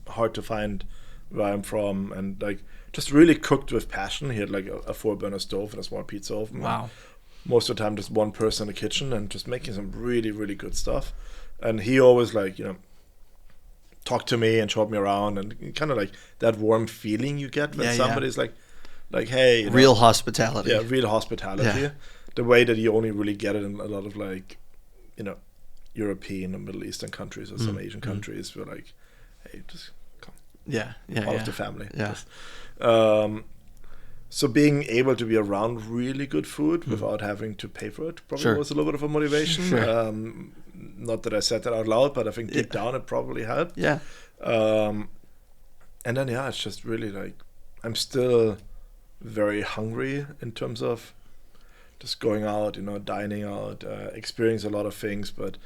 hard to find where I'm from, and just really cooked with passion. He had a 4-burner stove and a small pizza oven. Wow. Most of the time just one person in the kitchen and just making some really, really good stuff. And he always talked to me and showed me around, and kind of that warm feeling you get when somebody's like, hey, real hospitality. Yeah, real hospitality. Yeah. The way that you only really get it in a lot of European and Middle Eastern countries or some Asian countries where hey, just part of the family. Yeah. So being able to be around really good food without having to pay for it probably was a little bit of a motivation. Sure. Not that I said that out loud, but I think deep down it probably helped. Yeah. And then it's just really I'm still very hungry in terms of just going out, dining out, experience a lot of things, but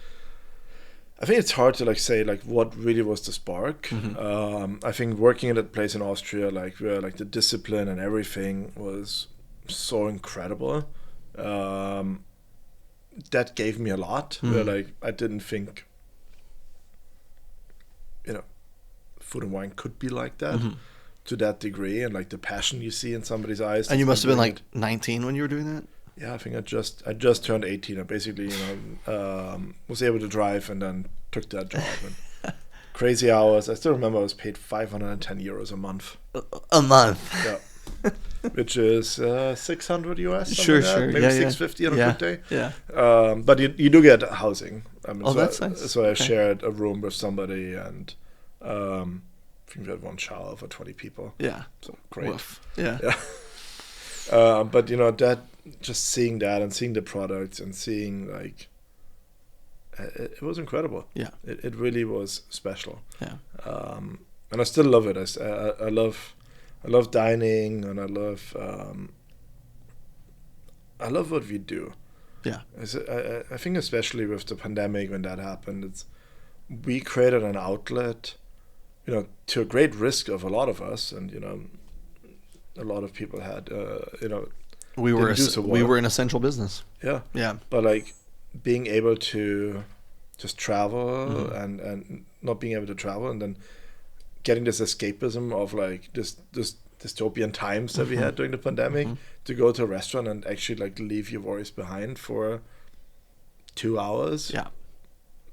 I think it's hard to say what really was the spark. I think working at that place in Austria, where the discipline and everything was so incredible. That gave me a lot. Where I didn't think, food and wine could be like that to that degree, and the passion you see in somebody's eyes. And you must have been 19 when you were doing that. Yeah, I think I just turned 18. I basically, was able to drive and then took that job. And crazy hours. I still remember I was paid 510 euros a month. A month. Yeah. Which is 600 US. Sure. Maybe 650 on a good day. Yeah. But you do get housing. That's nice. So I shared a room with somebody, and I think we had one shower for 20 people. Yeah. So great. Woof. Yeah. But that, just seeing that and seeing the products and seeing it was incredible. Yeah, it really was special. Yeah. And I still love it. I love dining, and I love what we do. Yeah. I think especially with the pandemic when that happened, we created an outlet, to a great risk of a lot of us, and a lot of people had we were an essential business. Yeah. But being able to just travel and not being able to travel, and then getting this escapism of this dystopian times that we had during the pandemic, to go to a restaurant and actually leave your worries behind for 2 hours. Yeah.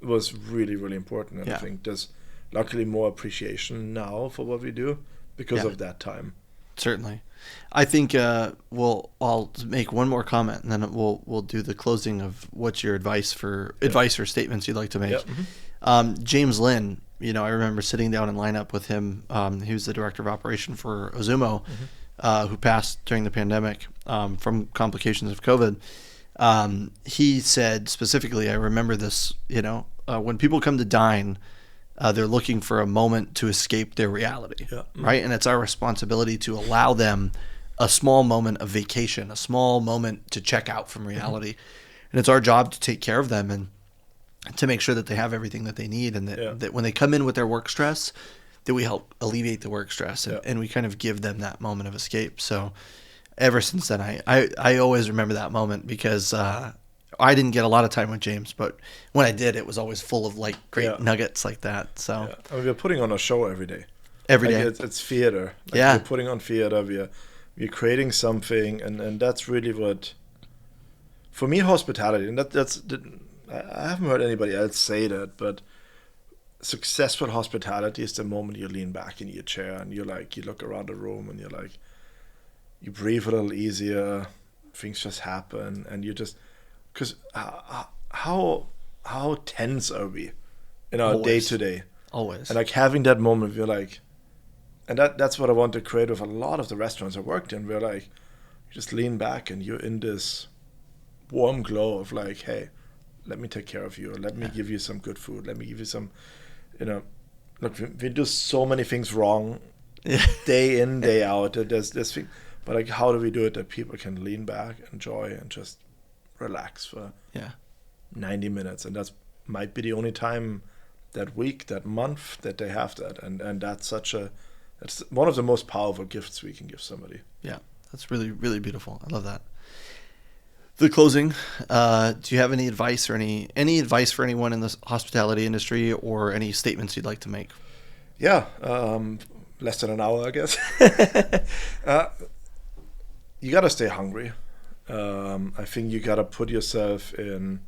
Was really, really important. And I think there's luckily more appreciation now for what we do because of that time. Certainly. I think I'll make one more comment, and then we'll do the closing of what's your advice or statements you'd like to make. Yeah. James Lynn, I remember sitting down in lineup with him. He was the director of operation for Ozumo, who passed during the pandemic from complications of COVID. He said specifically, I remember this, when people come to dine, they're looking for a moment to escape their reality, right? And it's our responsibility to allow them a small moment of vacation, a small moment to check out from reality. And it's our job to take care of them and to make sure that they have everything that they need, and that when they come in with their work stress, that we help alleviate the work stress, and we kind of give them that moment of escape. So ever since then, I always remember that moment, because I didn't get a lot of time with James, but when I did, it was always full of great nuggets like that. So we're putting on a show every day. Every day. It's theater. We're putting on theater. We're creating something, and that's really what, for me, hospitality. And I haven't heard anybody else say that, but successful hospitality is the moment you lean back in your chair and you look around the room and you breathe a little easier. Things just happen, and you just. Because how tense are we in our Always. day to day. Always. And like having that moment, we're like, and that's what I want to create with a lot of the restaurants I worked in. We're like, you just lean back and you're in this warm glow of like, hey, let me take care of you. Let me give you some good food. Let me give you some, look, we do so many things wrong day in, day out. There's this thing, but like, how do we do it that people can lean back, enjoy, and just relax for 90 minutes? And that's might be the only time that week, that month that they have that. And that's that's one of the most powerful gifts we can give somebody. Yeah, that's really, really beautiful. I love that. The closing, do you have any advice or any advice for anyone in the hospitality industry, or any statements you'd like to make? Yeah, less than an hour, I guess. You got to stay hungry. I think you got to put yourself in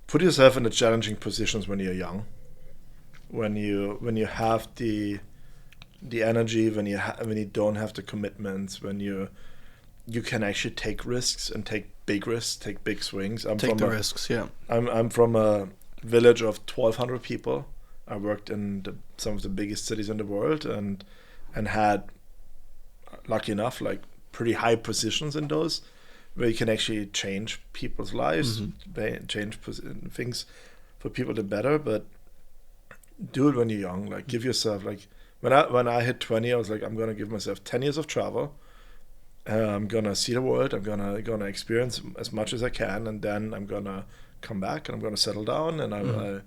the challenging positions when you're young. When you have the energy, when you don't have the commitments, when you can actually take risks and take big risks, take big swings. Risks, yeah. I'm from a village of 1,200 people. I worked in some of the biggest cities in the world and had, lucky enough, like pretty high positions in those where you can actually change people's lives, change things for people to better. But do it when you're young. Like, give yourself, like, when I hit 20, I was like, I'm gonna give myself 10 years of travel. I'm gonna see the world. I'm gonna experience as much as I can, and then I'm gonna come back and I'm gonna settle down, and I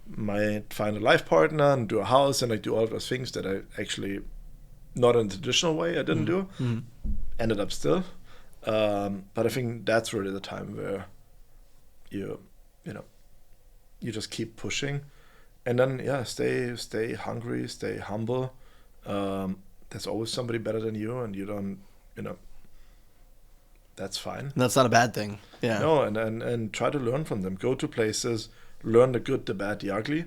might find a life partner and do a house and like do all of those things that I actually, not in the traditional way, I didn't do. Ended up still, but I think that's really the time where you just keep pushing, and then stay hungry, stay humble. There's always somebody better than you, and you don't. That's fine. That's not a bad thing. Yeah. No, and try to learn from them. Go to places, learn the good, the bad, the ugly,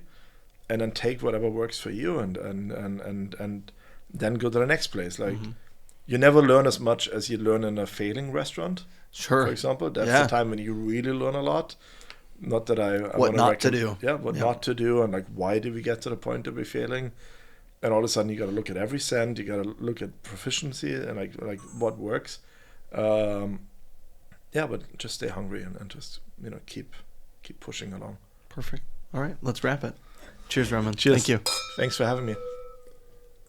and then take whatever works for you, and then go to the next place. Like, you never learn as much as you learn in a failing restaurant. Sure. For example, that's the time when you really learn a lot. Not that I what not to do. Yeah, what not to do, and like, why did we get to the point of we failing? And all of a sudden, you got to look at every cent. You got to look at proficiency and like what works. But just stay hungry and just keep pushing along. Perfect. All right, let's wrap it. Cheers, Roman. Cheers. Thank you. Thanks for having me.